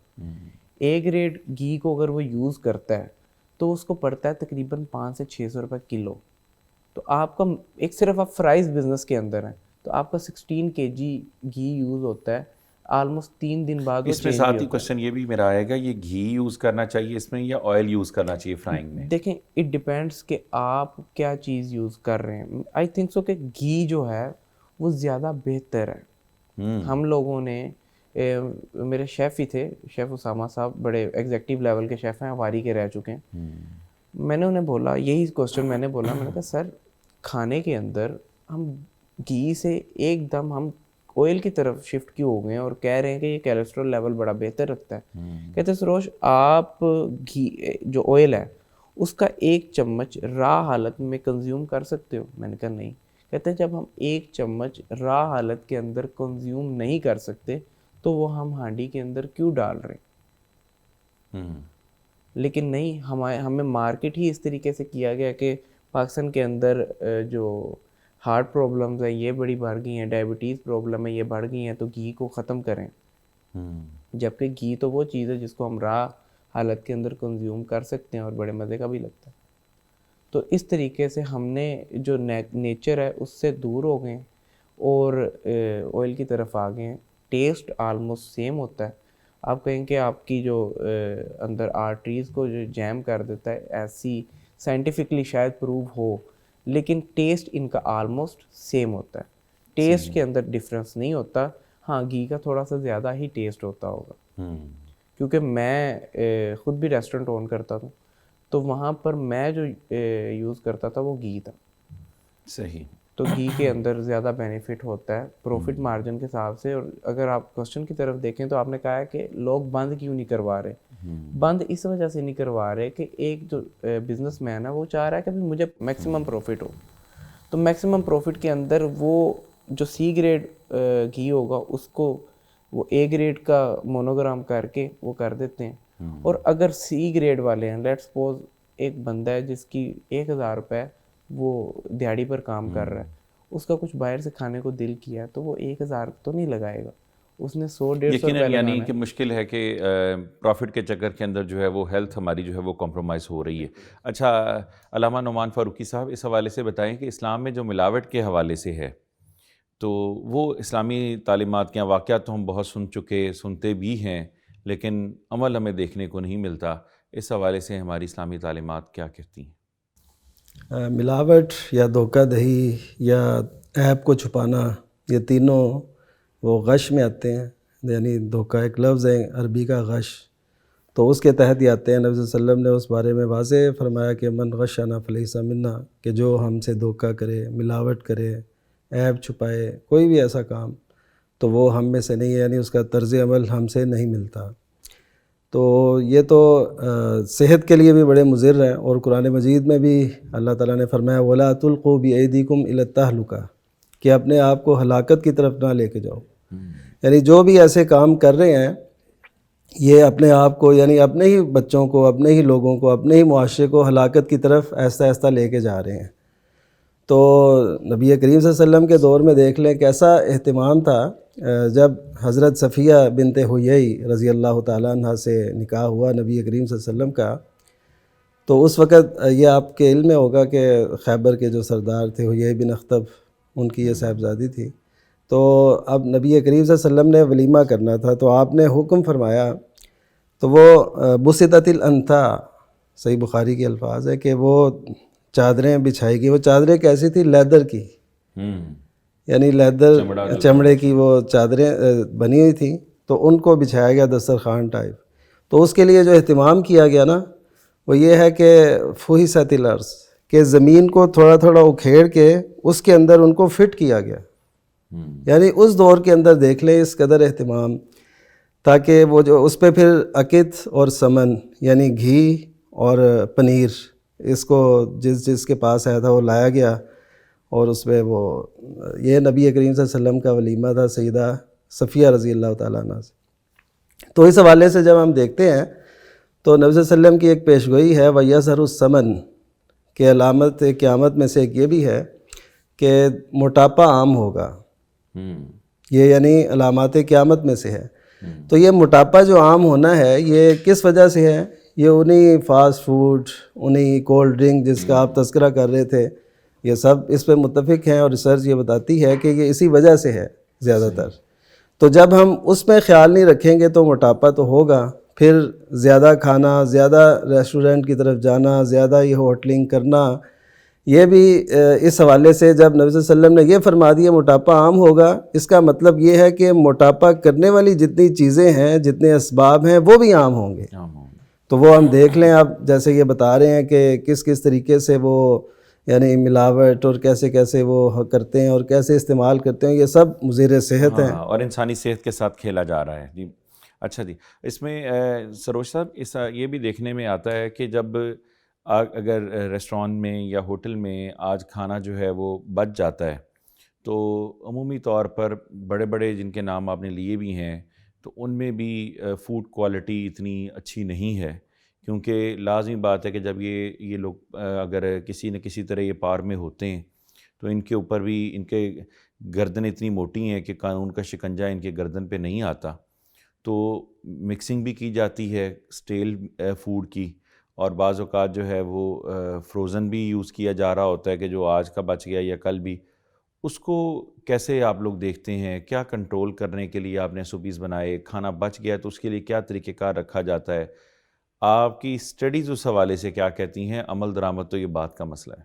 C: اے گریڈ گھی کو اگر وہ یوز کرتا ہے تو اس کو پڑتا ہے تقریباً 500 سے 600 روپے کلو. تو آپ کا ایک صرف آپ فرائز بزنس کے اندر ہیں تو آپ کا 16 kg گھی یوز ہوتا ہے, آلموسٹ 3 دن بعد.
B: اس میں ساتھ ہی کوشچن یہ بھی میرا آئے گا, یہ گھی یوز کرنا چاہیے اس میں یا آئل یوز کرنا چاہیے فرائنگ میں؟
C: دیکھیں اٹ ڈپینڈس کہ آپ کیا چیز یوز کر رہے ہیں. آئی تھنک سو کہ گھی جو ہے وہ زیادہ بہتر ہے. ہم لوگوں نے میرے شیف ہی تھے, شیف اسامہ صاحب, بڑے ایگزیکٹو لیول کے شیف ہیں, واری کے رہ چکے ہیں. میں نے انہیں بولا یہی کوسچن میں نے کہا سر کھانے کے اندر ہم گھی سے ایک دم ہم آئل کی طرف شفٹ کیوں ہو گئے ہیں اور کہہ رہے ہیں کہ یہ کیلیسٹرول لیول بڑا بہتر رکھتا ہے. کہتے سروش آپ گھی جو آئل ہے اس کا 1 چمچ راہ حالت میں کنزیوم کر سکتے ہو؟ میں نے کہا نہیں. کہتے ہیں جب ہم 1 چمچ راہ حالت کے اندر کنزیوم نہیں کر سکتے تو وہ ہم ہانڈی کے اندر کیوں ڈال رہے ہیں؟ لیکن نہیں, ہمیں مارکیٹ ہی اس طریقے سے کیا گیا کہ پاکستان کے اندر جو ہارٹ پرابلمز ہیں یہ بڑی بڑھ گئی ہیں, ڈائبٹیز پرابلم ہے یہ بڑھ گئی ہیں, تو گھی کو ختم کریں. جبکہ گھی تو وہ چیز ہے جس کو ہم راہ حالت کے اندر کنزیوم کر سکتے ہیں اور بڑے مزے کا بھی لگتا ہے. تو اس طریقے سے ہم نے جو نیچر ہے اس سے دور ہو گئے اور آئل کی طرف آ گئے ہیں. ٹیسٹ آلموسٹ سیم ہوتا ہے. آپ کہیں کہ آپ کی جو اندر آرٹریز کو جو جیم کر دیتا ہے, ایسی سائنٹیفکلی شاید پروو ہو, لیکن ٹیسٹ ان کا آلموسٹ سیم ہوتا ہے. ٹیسٹ کے اندر ڈفرینس نہیں ہوتا. ہاں گھی کا تھوڑا سا زیادہ ہی ٹیسٹ ہوتا ہوگا, کیونکہ میں خود بھی ریسٹورنٹ اون کرتا تھا تو وہاں پر میں جو یوز کرتا تھا وہ گھی تھا.
B: صحیح.
C: تو گھی کے اندر زیادہ بینیفٹ ہوتا ہے پروفٹ مارجن کے حساب سے. اور اگر آپ کوسچن کی طرف دیکھیں تو آپ نے کہا ہے کہ لوگ بند کیوں نہیں کروا رہے. بند اس وجہ سے نہیں کروا رہے کہ ایک جو بزنس مین ہے وہ چاہ رہا ہے کہ مجھے میکسیمم پروفٹ ہو. تو میکسیمم پروفٹ کے اندر وہ جو سی گریڈ گھی ہوگا اس کو وہ اے گریڈ کا مونوگرام کر کے وہ کر دیتے ہیں. اور اگر سی گریڈ والے ہیں, لیٹ سپوز ایک بندہ ہے جس کی 1000 روپے وہ دیہڑی پر کام کر رہا ہے, اس کا کچھ باہر سے کھانے کو دل کیا تو وہ 1000 تو نہیں لگائے گا, اس نے 100-150 روپے لگانا ہے.
B: یعنی کہ مشکل ہے کہ پروفٹ کے چکر کے اندر جو ہے وہ ہیلتھ ہماری جو ہے وہ کمپرومائز ہو رہی ہے. اچھا علامہ نعمان فاروقی صاحب, اس حوالے سے بتائیں کہ اسلام میں جو ملاوٹ کے حوالے سے ہے تو وہ اسلامی تعلیمات کے واقعات تو ہم بہت سنتے بھی ہیں, لیکن عمل ہمیں دیکھنے کو نہیں ملتا. اس حوالے سے ہماری اسلامی تعلیمات کیا کہتی ہیں؟
D: ملاوٹ یا دھوکہ دہی یا عیب کو چھپانا, یہ تینوں وہ غش میں آتے ہیں. یعنی دھوکہ ایک لفظ ہے عربی کا غش, تو اس کے تحت ہی آتے ہیں. نبی صلی اللہ علیہ وسلم نے اس بارے میں واضح فرمایا کہ من غشنا فلیس منا, کہ جو ہم سے دھوکہ کرے, ملاوٹ کرے, عیب چھپائے, کوئی بھی ایسا کام, تو وہ ہم میں سے نہیں ہے, یعنی اس کا طرز عمل ہم سے نہیں ملتا. تو یہ تو صحت کے لیے بھی بڑے مضر ہیں. اور قرآن مجید میں بھی اللہ تعالیٰ نے فرمایا وَلَا تُلْقُوا بِأَيْدِيكُمْ إِلَى التَّهْلُكَةِ, کہ اپنے آپ کو ہلاکت کی طرف نہ لے کے جاؤ. یعنی جو بھی ایسے کام کر رہے ہیں یہ اپنے آپ کو, یعنی اپنے ہی بچوں کو, اپنے ہی لوگوں کو, اپنے ہی معاشرے کو ہلاکت کی طرف آہستہ آہستہ لے کے جا رہے ہیں. تو نبی کریم صلی اللہ علیہ وسلم کے دور میں دیکھ لیں کیسا اہتمام تھا. جب حضرت صفیہ بنت حیی رضی اللہ تعالیٰ عنہ سے نکاح ہوا نبی کریم صلی اللہ علیہ وسلم کا, تو اس وقت یہ آپ کے علم میں ہوگا کہ خیبر کے جو سردار تھے حیی بن اخطب, ان کی یہ صاحبزادی تھی. تو اب نبی کریم صلی اللہ علیہ وسلم نے ولیمہ کرنا تھا, تو آپ نے حکم فرمایا, تو وہ بسطت الانتا, صحیح بخاری کے الفاظ ہے کہ وہ چادریں بچھائی گئی. وہ چادریں کیسی تھی؟ لیدر کی, یعنی لیدر چمڑے کی وہ چادریں بنی ہوئی تھیں, تو ان کو بچھایا گیا دسترخوان ٹائپ. تو اس کے لیے جو اہتمام کیا گیا نا وہ یہ ہے کہ فحصت الارض, کہ زمین کو تھوڑا تھوڑا اکھیڑ کے اس کے اندر ان کو فٹ کیا گیا. یعنی اس دور کے اندر دیکھ لیں اس قدر اہتمام, تاکہ وہ جو اس پہ پھر عقد اور سمن یعنی گھی اور پنیر, اس کو جس کے پاس آیا تھا وہ لایا گیا, اور اس میں وہ یہ نبی کریم صلی اللہ علیہ وسلم کا ولیمہ تھا سیدہ صفیہ رضی اللہ تعالیٰ عنہ سے. تو اس حوالے سے جب ہم دیکھتے ہیں تو نبی صلی اللہ علیہ وسلم کی ایک پیشگوئی ہے وَيَظْهَرُ السَّمَنُ, کہ علامت قیامت میں سے ایک یہ بھی ہے کہ موٹاپا عام ہوگا. یہ یعنی علامات قیامت میں سے ہے. تو یہ موٹاپا جو عام ہونا ہے یہ کس وجہ سے ہے؟ یہ انہی فاسٹ فوڈ، انہی کولڈ ڈرنک جس کا آپ تذکرہ کر رہے تھے، یہ سب اس پہ متفق ہیں، اور ریسرچ یہ بتاتی ہے کہ یہ اسی وجہ سے ہے زیادہ تر. تو جب ہم اس میں خیال نہیں رکھیں گے تو موٹاپا تو ہوگا. پھر زیادہ کھانا، زیادہ ریسٹورنٹ کی طرف جانا، زیادہ یہ ہوٹلنگ کرنا، یہ بھی اس حوالے سے جب نبی صلی اللہ علیہ وسلم نے یہ فرما دیا موٹاپا عام ہوگا، اس کا مطلب یہ ہے کہ موٹاپا کرنے والی جتنی چیزیں ہیں، جتنے اسباب ہیں، وہ بھی عام ہوں گے. تو وہ ہم دیکھ لیں اب، جیسے یہ بتا رہے ہیں کہ کس کس طریقے سے وہ یعنی ملاوٹ اور کیسے کیسے وہ کرتے ہیں اور کیسے استعمال کرتے ہیں، یہ سب مضر صحت ہیں.
B: اور انسانی صحت کے ساتھ کھیلا جا رہا ہے. جی اچھا جی، اس میں سروش صاحب اس یہ بھی دیکھنے میں آتا ہے کہ جب اگر ریسٹوران میں یا ہوٹل میں آج کھانا جو ہے وہ بچ جاتا ہے تو عمومی طور پر بڑے بڑے جن کے نام آپ نے لیے بھی ہیں تو ان میں بھی فوڈ کوالٹی اتنی اچھی نہیں ہے، کیونکہ لازمی بات ہے کہ جب یہ لوگ اگر کسی نہ کسی طرح یہ پار میں ہوتے ہیں تو ان کے اوپر بھی ان کے گردن اتنی موٹی ہیں کہ قانون کا شکنجہ ان کے گردن پہ نہیں آتا. تو مکسنگ بھی کی جاتی ہے اسٹیل فوڈ کی، اور بعض اوقات جو ہے وہ فروزن بھی یوز کیا جا رہا ہوتا ہے کہ جو آج کا بچ گیا یا کل بھی. اس کو کیسے آپ لوگ دیکھتے ہیں؟ کیا کنٹرول کرنے کے لیے آپ نے SOPs بنائے؟ کھانا بچ گیا تو اس کے لیے کیا طریقہ کار رکھا جاتا ہے؟ آپ کی اسٹڈیز اس حوالے سے کیا کہتی ہیں؟ عمل درآمد تو یہ بات کا مسئلہ ہے.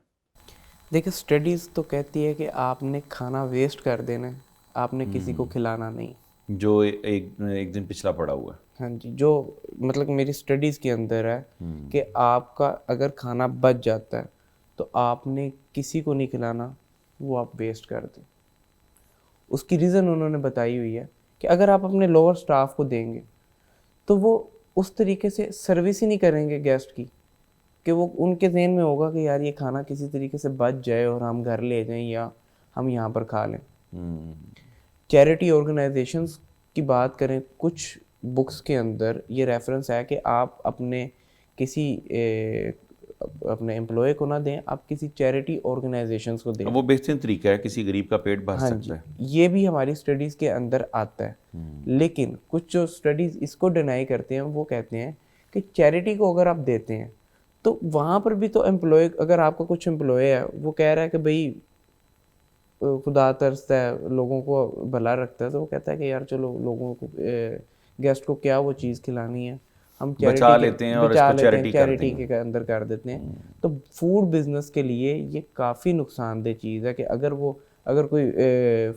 C: دیکھیں اسٹڈیز تو کہتی ہے کہ آپ نے کھانا ویسٹ کر دینا ہے، آپ نے کسی کو کھلانا نہیں.
B: جو ایک دن پچھلا پڑا ہوا ہے.
C: ہاں جی، جو مطلب میری اسٹڈیز کے اندر ہے کہ آپ کا اگر کھانا بچ جاتا ہے تو آپ نے کسی کو نہیں کھلانا، وہ آپ ویسٹ کر دیں. اس کی ریزن انہوں نے بتائی ہوئی ہے کہ اگر آپ اپنے لوور سٹاف کو دیں گے تو وہ اس طریقے سے سروس ہی نہیں کریں گے گیسٹ کی، کہ وہ ان کے ذہن میں ہوگا کہ یار یہ کھانا کسی طریقے سے بچ جائے اور ہم گھر لے جائیں یا ہم یہاں پر کھا لیں. چیریٹی آرگنائزیشنز کی بات کریں، کچھ بکس کے اندر یہ ریفرنس ہے کہ آپ اپنے کسی اپنے امپلائی کو نہ دیں، آپ کسی چیریٹی آرگنائزیشنز کو دیں.
B: وہ بہترین طریقہ ہے، کسی غریب کا پیٹ بھر سکتا ہے.
C: یہ بھی ہماری اسٹڈیز کے اندر آتا ہے. لیکن کچھ جو اسٹڈیز اس کو ڈینائی کرتے ہیں وہ کہتے ہیں کہ چیریٹی کو اگر آپ دیتے ہیں تو وہاں پر بھی تو امپلائی، اگر آپ کا کچھ امپلائی ہے وہ کہہ رہا ہے کہ بھئی خدا ترستا ہے، لوگوں کو بھلا رکھتا ہے، تو وہ کہتا ہے کہ یار چلو لوگوں کو گیسٹ کو کیا وہ چیز کھلانی ہے، ہم
B: بچا لیتے ہیں اور اس کو
C: چیریٹی کے اندر کر دیتے ہیں. تو فوڈ بزنس کے لیے یہ کافی نقصان دہ چیز ہے کہ اگر کوئی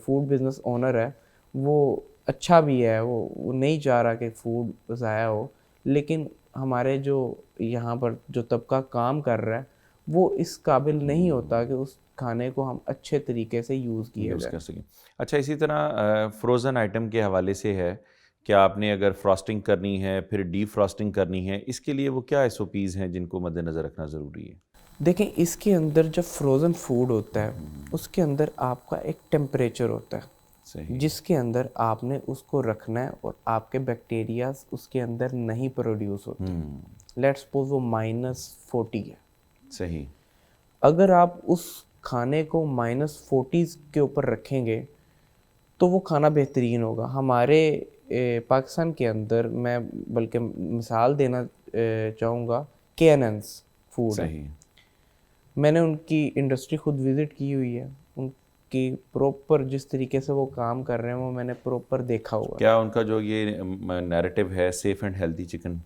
C: فوڈ بزنس اونر ہے، وہ اچھا بھی ہے، وہ نہیں چاہ رہا کہ فوڈ ضائع ہو، لیکن ہمارے جو یہاں پر جو طبقہ کام کر رہا ہے وہ اس قابل نہیں ہوتا کہ اس کھانے کو ہم اچھے طریقے سے یوز کر
B: سکیں. اچھا، اسی طرح فروزن آئٹم کے حوالے سے ہے کہ آپ نے اگر فراسٹنگ کرنی ہے پھر ڈی فراسٹنگ کرنی ہے، اس کے لیے وہ کیا SOPs ہیں جن کو مد نظر رکھنا ضروری ہے؟
C: دیکھیں اس کے اندر جب فروزن فوڈ ہوتا ہے اس کے اندر آپ کا ایک ٹیمپریچر ہوتا ہے جس کے اندر آپ نے اس کو رکھنا ہے اور آپ کے بیکٹیریاز اس کے اندر نہیں پروڈیوس ہوتے. لیٹ سپوز وہ -40 ہے.
B: صحیح.
C: اگر آپ اس کھانے کو -40 کے اوپر رکھیں گے تو وہ کھانا بہترین ہوگا. ہمارے پاکستان کے اندر میں بلکہ مثال دینا چاہوں گا، KNN's فوڈ ہے. میں نے ان کی انڈسٹری خود وزٹ کی ہوئی ہے، ان کی پروپر جس طریقے سے وہ کام کر رہے ہیں وہ میں نے پروپر دیکھا ہوا.
B: کیا ان کا جو یہ نیریٹو ہے سیف اینڈ ہیلدی چکن،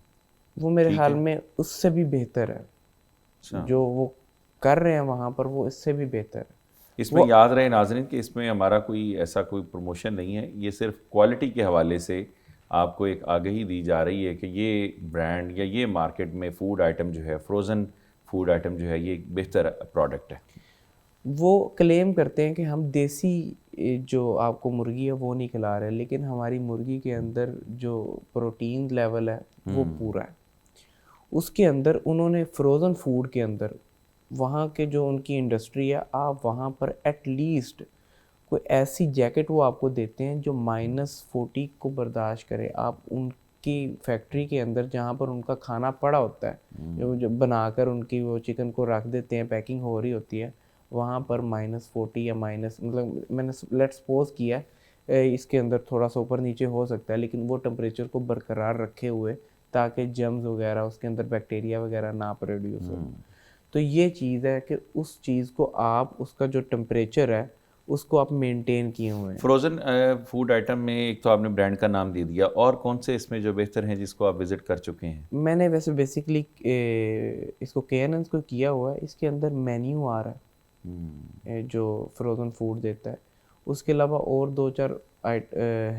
C: وہ میرے خیال میں اس سے بھی بہتر ہے. جو وہ کر رہے ہیں وہاں پر وہ اس سے بھی بہتر ہے.
B: اس میں یاد رہے ناظرین کہ اس میں ہمارا کوئی ایسا کوئی پروموشن نہیں ہے، یہ صرف کوالٹی کے حوالے سے آپ کو ایک آگہی دی جا رہی ہے کہ یہ برانڈ یا یہ مارکیٹ میں فوڈ آئٹم جو ہے، فروزن فوڈ آئٹم جو ہے، یہ ایک بہتر پروڈکٹ ہے.
C: وہ کلیم کرتے ہیں کہ ہم دیسی جو آپ کو مرغی ہے وہ نہیں کھلا رہے، لیکن ہماری مرغی کے اندر جو پروٹین لیول ہے وہ پورا ہے. اس کے اندر انہوں نے فروزن فوڈ کے اندر وہاں کے جو ان کی انڈسٹری ہے، آپ وہاں پر ایٹ لیسٹ کوئی ایسی جیکٹ وہ آپ کو دیتے ہیں جو -40 کو برداشت کرے. آپ ان کی فیکٹری کے اندر جہاں پر ان کا کھانا پڑا ہوتا ہے، جو بنا کر ان کی وہ چکن کو رکھ دیتے ہیں، پیکنگ ہو رہی ہوتی ہے، وہاں پر -40 یا مطلب میں نے لیٹ سپوز کیا اس کے اندر تھوڑا سا اوپر نیچے ہو سکتا ہے، لیکن وہ ٹمپریچر کو برقرار رکھے ہوئے تاکہ جرمز وغیرہ اس کے اندر بیکٹیریا وغیرہ نہ پروڈیوس ہو. تو یہ چیز ہے کہ اس چیز کو آپ اس کا جو ٹمپریچر ہے اس کو آپ مینٹین کیے ہوئے ہیں.
B: فروزن فوڈ آئٹم میں ایک تو آپ نے برانڈ کا نام دے دیا، اور کون سے اس میں جو بہتر ہیں جس کو آپ وزٹ کر چکے ہیں؟
C: میں نے ویسے بیسکلی اس کو KNN کو کیا ہوا ہے. اس کے اندر مینیو آ رہا ہے جو فروزن فوڈ دیتا ہے. اس کے علاوہ اور 2-4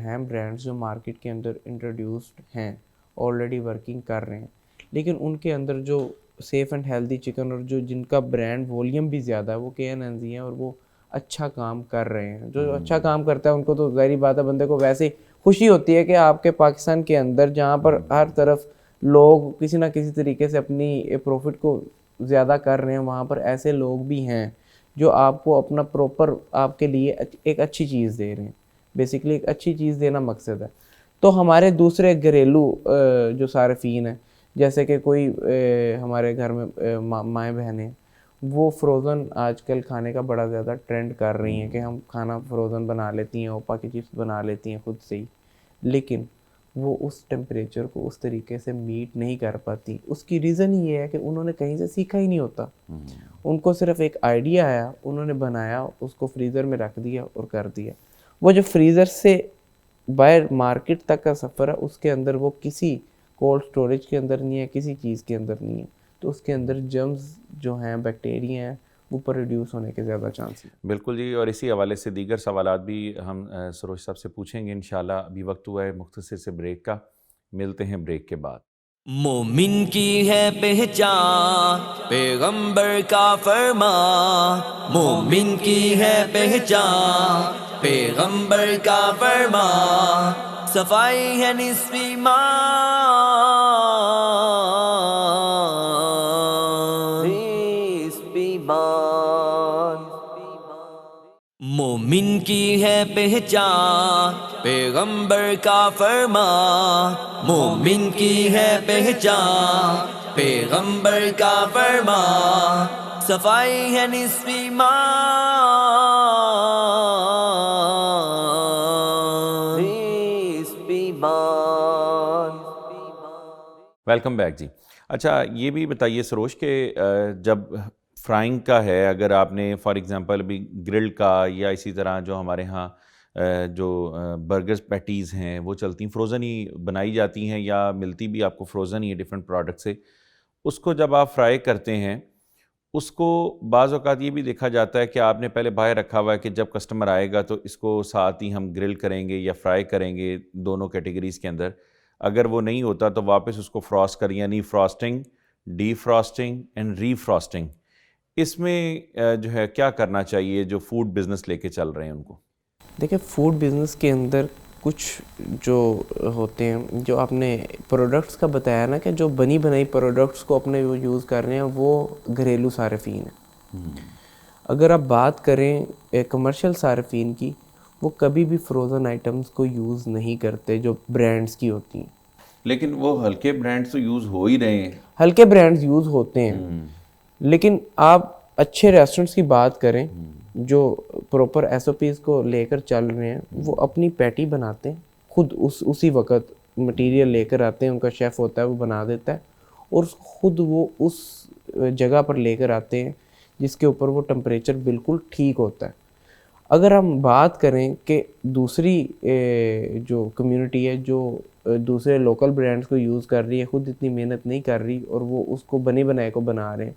C: ہیں برانڈس جو مارکیٹ کے اندر انٹروڈیوسڈ ہیں، آلریڈی ورکنگ کر رہے ہیں، لیکن ان کے اندر جو سیف اینڈ ہیلدی چکن اور جو جن کا برانڈ ولیوم بھی زیادہ ہے وہ KNN ہی ہیں، اور وہ اچھا کام کر رہے ہیں. جو اچھا کام کرتا ہے ان کو تو ظاہری بات ہے بندے کو ویسے ہی خوشی ہوتی ہے کہ آپ کے پاکستان کے اندر جہاں پر ہر طرف لوگ کسی نہ کسی طریقے سے اپنی پروفٹ کو زیادہ کر رہے ہیں، وہاں پر ایسے لوگ بھی ہیں جو آپ کو اپنا پراپر آپ کے لیے ایک اچھی چیز دے رہے ہیں. بیسکلی ایک اچھی چیز دینا مقصد ہے. تو ہمارے دوسرے گھریلو جو صارفین ہیں، جیسے کہ کوئی ہمارے گھر میں مائیں بہنیں، وہ فروزن آج کل کھانے کا بڑا زیادہ ٹرینڈ کر رہی ہیں کہ ہم کھانا فروزن بنا لیتی ہیں، اوپا کی چپس بنا لیتی ہیں خود سے ہی، لیکن وہ اس ٹیمپریچر کو اس طریقے سے میٹ نہیں کر پاتی. اس کی ریزن یہ ہے کہ انہوں نے کہیں سے سیکھا ہی نہیں ہوتا. ان کو صرف ایک آئیڈیا آیا، انہوں نے بنایا، اس کو فریزر میں رکھ دیا اور کر دیا. وہ جو فریزر سے باہر مارکیٹ تک کا سفر ہے اس کے اندر وہ کسی کولڈ سٹوریج کے اندر نہیں ہے، کسی چیز کے اندر نہیں ہے. تو اس کے اندر جرمز جو ہیں، بیکٹیریا ہیں، وہ پروڈیوس ہونے کے زیادہ چانس ہیں.
B: بالکل جی، اور اسی حوالے سے دیگر سوالات بھی ہم سروش صاحب سے پوچھیں گے انشاءاللہ. ابھی وقت ہوا ہے مختصر سے بریک کا، ملتے ہیں بریک کے بعد.
A: مومن کی ہے پہچان پیغمبر کا فرمان، مومن کی ہے پہچان پیغمبر کا فرمان، صفائی ہے نصف ایمان. مومن کی ہے پہچان پیغمبر کا فرمان، مومن کی ہے پہچان پیغمبر کا فرمان، صفائی ہے نصف ایمان.
B: ویلکم بیک جی. اچھا یہ بھی بتائیے سروش کہ جب فرائنگ کا ہے، اگر آپ نے فار ایگزامپل ابھی گرل کا یا اسی طرح جو ہمارے ہاں جو برگرز پیٹیز ہیں وہ چلتی ہیں، فروزن ہی بنائی جاتی ہیں یا ملتی بھی آپ کو فروزن ہی ہے ڈفرینٹ پروڈکٹ سے، اس کو جب آپ فرائی کرتے ہیں اس کو بعض اوقات یہ بھی دیکھا جاتا ہے کہ آپ نے پہلے باہر رکھا ہوا ہے کہ جب کسٹمر آئے گا تو اس کو ساتھ ہی ہم گرل کریں گے یا فرائی کریں گے دونوں کیٹیگریز کے اندر. اگر وہ نہیں ہوتا تو واپس اس کو فروسٹ کر، یعنی فراسٹنگ، ڈی فراسٹنگ اینڈ ری فراسٹنگ. اس میں جو ہے کیا کرنا چاہیے جو فوڈ بزنس لے کے چل رہے ہیں ان کو؟
C: دیکھیں فوڈ بزنس کے اندر کچھ جو ہوتے ہیں، جو آپ نے پروڈکٹس کا بتایا نا کہ جو بنی بنائی پروڈکٹس کو اپنے وہ یوز کر رہے ہیں، وہ گھریلو صارفین ہیں. اگر آپ بات کریں کمرشل صارفین کی، وہ کبھی بھی فروزن آئٹمس کو یوز نہیں کرتے جو برانڈس کی ہوتی ہیں.
B: لیکن وہ ہلکے برانڈز تو یوز ہو ہی رہے ہیں.
C: ہلکے برانڈز یوز ہوتے ہیں، لیکن آپ اچھے ریسٹورنٹس کی بات کریں جو پراپر SOPs کو لے کر چل رہے ہیں، وہ اپنی پیٹی بناتے ہیں خود، اسی وقت مٹیریل لے کر آتے ہیں، ان کا شیف ہوتا ہے وہ بنا دیتا ہے، اور خود وہ اس جگہ پر لے کر آتے ہیں جس کے اوپر وہ ٹمپریچر بالکل ٹھیک ہوتا ہے. اگر ہم بات کریں کہ دوسری جو کمیونٹی ہے جو دوسرے لوکل برانڈس کو یوز کر رہی ہے، خود اتنی محنت نہیں کر رہی اور وہ اس کو بنے بنائے کو بنا رہے ہیں،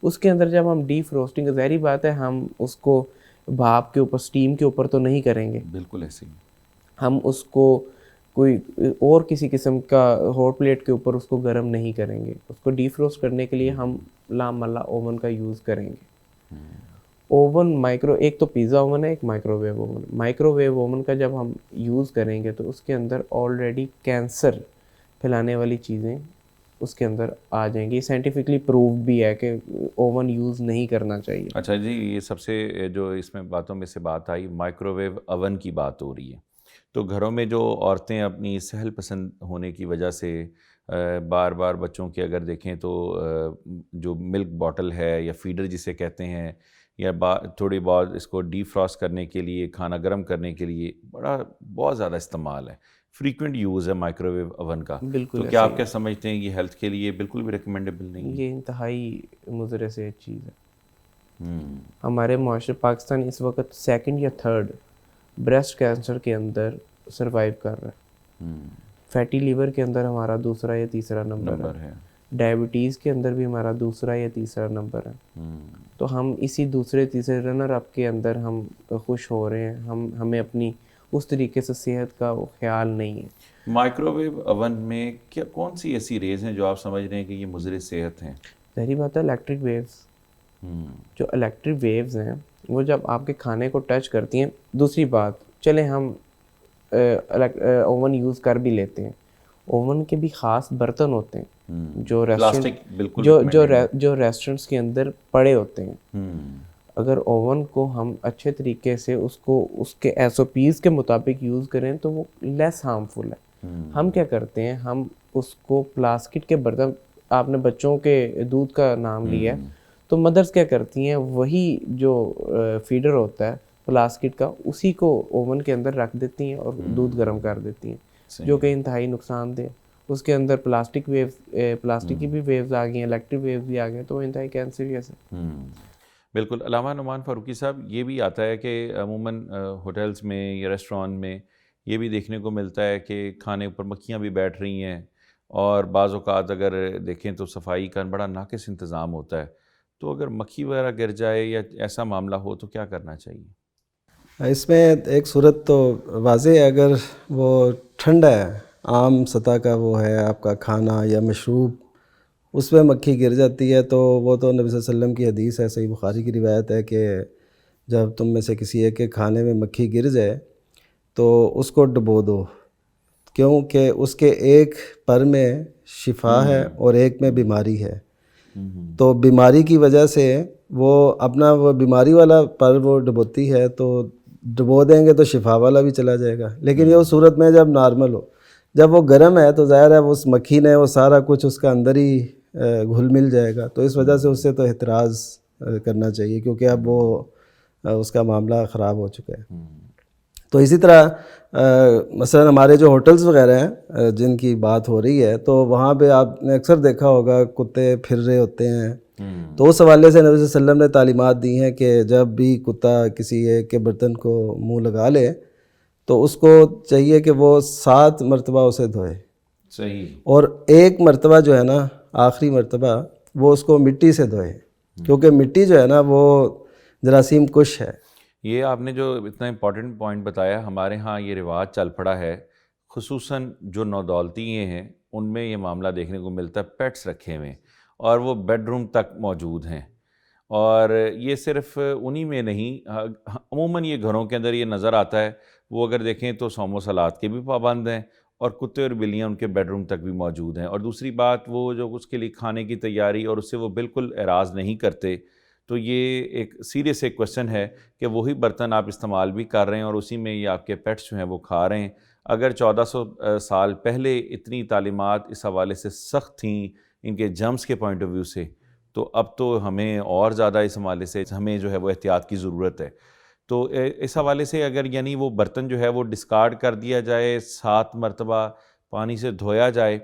C: اس کے اندر جب ہم ڈی فروسٹنگ، ظاہری بات ہے ہم اس کو بھاپ کے اوپر، اسٹیم کے اوپر تو نہیں کریں گے.
B: بالکل ایسے ہی
C: ہم اس کو کوئی اور کسی قسم کا ہاٹ پلیٹ کے اوپر اس کو گرم نہیں کریں گے. اس کو ڈی فروسٹ کرنے کے لیے ہم لاملا اوون کا یوز کریں گے. اوون مائکرو، ایک تو پیزا اوون ہے، ایک microwave oven. Microwave oven کا جب ہم یوز کریں گے تو اس کے اندر آلریڈی کینسر پھیلانے والی چیزیں اس کے اندر آ جائیں گی. سائنٹیفکلی پروو بھی ہے کہ اوون یوز نہیں کرنا چاہیے.
B: اچھا جی، یہ سب سے جو اس میں باتوں میں سے بات آئی، مائکرو ویو اوون کی بات ہو رہی ہے. تو گھروں میں جو عورتیں اپنی سہل پسند ہونے کی وجہ سے بار بار بچوں کے اگر دیکھیں تو جو ملک باٹل ہے یا فیڈر جسے کہتے ہیں، یا تھوڑی بہت اس کو ڈی فراسٹ کرنے کے لیے، کھانا گرم کرنے کے لیے بہت زیادہ استعمال ہے، فریکوینٹ یوز ہے مائکرو ویو اوون کا.
C: بالکل
B: تو کیا آپ کیا سمجھتے ہیں یہ ہیلتھ کے لیے بالکل بھی ریکمینڈیبل نہیں ہے؟
C: یہ انتہائی مضر صحت چیز ہے. ہمارے معاشرے پاکستان اس وقت 2nd یا 3rd بریسٹ کینسر کے اندر سروائیو کر رہا ہے. فیٹی لیور کے اندر ہمارا 2 یا 3 نمبر ہے. ڈائبٹیز کے اندر بھی ہمارا 2 یا 3 نمبر ہے. تو ہم اسی 2 3 رنر اپ کے اندر ہم خوش ہو رہے ہیں. ہمیں اپنی اس طریقے سے صحت کا خیال نہیں ہے.
B: مائکرو ویو اوون میں کیا کون سی ایسی ریز ہیں جو آپ سمجھ رہے ہیں کہ یہ مضر صحت ہیں؟
C: ظاہری بات ہے الیکٹرک ویوز. جو الیکٹرک ویوز ہیں وہ جب آپ کے کھانے کو ٹچ کرتی ہیں. دوسری بات چلیں ہم اوون یوز کر بھی لیتے ہیں. اوون کے بھی خاص برتن ہوتے ہیں جو جو ریسٹورنٹس کے اندر پڑے ہوتے ہیں. اگر اوون کو ہم اچھے طریقے سے اس کے SOPs کے مطابق یوز کریں تو وہ لیس ہارمفل ہے. ہم کیا کرتے ہیں، ہم اس کو پلاسٹک کے برتن، آپ نے بچوں کے دودھ کا نام لیا ہے، تو مدرس کیا کرتی ہیں وہی جو فیڈر ہوتا ہے پلاسٹک کا اسی کو اوون کے اندر رکھ دیتی ہیں اور دودھ گرم کر دیتی ہیں، جو کہ انتہائی نقصان دہ. اس کے اندر پلاسٹک کی بھی ویوز آ گئی ہیں، الیکٹرک ویوز بھی آ گئے، تو وہ انتہائی کینسریس ہے.
B: بالکل. علامہ نعمان فاروقی صاحب، یہ بھی آتا ہے کہ عموماً ہوٹلز میں یا ریسٹوران میں یہ بھی دیکھنے کو ملتا ہے کہ کھانے پر مکھیاں بھی بیٹھ رہی ہیں، اور بعض اوقات اگر دیکھیں تو صفائی کا بڑا ناقص انتظام ہوتا ہے. تو اگر مکھی وغیرہ گر جائے یا ایسا معاملہ ہو تو کیا کرنا چاہیے؟
D: اس میں ایک صورت تو واضح ہے، اگر وہ ٹھنڈا ہے، عام سطح کا وہ ہے آپ کا کھانا یا مشروب، اس میں مکھی گر جاتی ہے تو وہ تو نبی صلی اللہ علیہ وسلم کی حدیث ہے، صحیح بخاری کی روایت ہے کہ جب تم میں سے کسی ایک کے کھانے میں مکھی گر جائے تو اس کو ڈبو دو، کیونکہ اس کے ایک پر میں شفا ہے اور ایک میں بیماری ہے. تو بیماری کی وجہ سے وہ اپنا وہ بیماری والا پر وہ ڈبوتی ہے، تو ڈبو دیں گے تو شفا والا بھی چلا جائے گا. لیکن یہ اس صورت میں جب نارمل ہو، جب وہ گرم ہے تو ظاہر ہے اس مکھی نے وہ سارا کچھ اس کا اندر ہی گھل مل جائے گا. تو اس وجہ سے اس سے تو احتراز کرنا چاہیے، کیونکہ اب وہ اس کا معاملہ خراب ہو چکا ہے. تو اسی طرح مثلا ہمارے جو ہوٹلز وغیرہ ہیں جن کی بات ہو رہی ہے، تو وہاں پہ آپ نے اکثر دیکھا ہوگا کتے پھر رہے ہوتے ہیں. تو اس حوالے سے نبی صلی اللہ علیہ وسلم نے تعلیمات دی ہیں کہ جب بھی کتا کسی ایک کے برتن کو منہ لگا لے تو اس کو چاہیے کہ وہ 7 مرتبہ اسے دھوئے.
B: صحیح.
D: اور ایک مرتبہ جو ہے نا، آخری مرتبہ، وہ اس کو مٹی سے دھوئے، کیونکہ مٹی جو ہے نا وہ جراثیم کش ہے.
B: یہ آپ نے جو اتنا امپورٹنٹ پوائنٹ بتایا، ہمارے ہاں یہ رواج چل پڑا ہے، خصوصاً جو نودولتی ہیں ان میں یہ معاملہ دیکھنے کو ملتا ہے، پیٹس رکھے ہوئے اور وہ بیڈ روم تک موجود ہیں. اور یہ صرف انہی میں نہیں، عموماً یہ گھروں کے اندر یہ نظر آتا ہے. وہ اگر دیکھیں تو صوم و صلات کے بھی پابند ہیں، اور کتے اور بلیاں ان کے بیڈ روم تک بھی موجود ہیں. اور دوسری بات، وہ جو اس کے لیے کھانے کی تیاری اور اس سے وہ بالکل اعراض نہیں کرتے. تو یہ ایک سیریس ایک کویسچن ہے کہ وہی برتن آپ استعمال بھی کر رہے ہیں اور اسی میں یہ آپ کے پیٹس جو ہیں وہ کھا رہے ہیں. اگر 1400 سال پہلے اتنی تعلیمات اس حوالے سے سخت تھیں ان کے جرمز کے پوائنٹ آف ویو سے، تو اب تو ہمیں اور زیادہ اس حوالے سے ہمیں جو ہے وہ احتیاط کی ضرورت ہے. تو اس حوالے سے اگر یعنی وہ برتن جو ہے وہ ڈسکارڈ کر دیا جائے، 7 مرتبہ پانی سے دھویا جائے،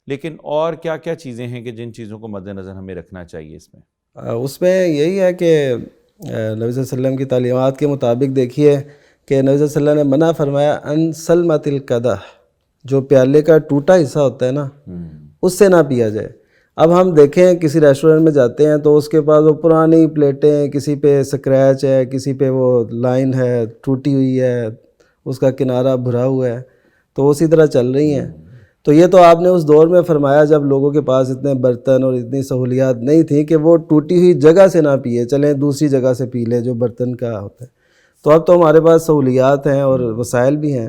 B: لیکن اور کیا کیا چیزیں ہیں کہ جن چیزوں کو مد نظر ہمیں رکھنا چاہیے اس میں؟
D: اس میں یہی ہے کہ نبی صلی اللہ علیہ وسلم کی تعلیمات کے مطابق دیکھیے کہ نبی صلی اللہ علیہ وسلم نے منع فرمایا ان سلمۃ القدح، جو پیالے کا ٹوٹا حصہ ہوتا ہے نا، اس سے نہ پیا جائے. اب ہم دیکھیں کسی ریسٹورنٹ میں جاتے ہیں تو اس کے پاس وہ پرانی پلیٹیں، کسی پہ سکریچ ہے، کسی پہ وہ لائن ہے ٹوٹی ہوئی ہے، اس کا کنارہ بھرا ہوا ہے، تو اسی طرح چل رہی ہیں. تو یہ تو آپ نے اس دور میں فرمایا جب لوگوں کے پاس اتنے برتن اور اتنی سہولیات نہیں تھیں کہ وہ ٹوٹی ہوئی جگہ سے نہ پیے، چلیں دوسری جگہ سے پی لے جو برتن کا ہوتا ہے. تو اب تو ہمارے پاس سہولیات ہیں اور وسائل بھی ہیں،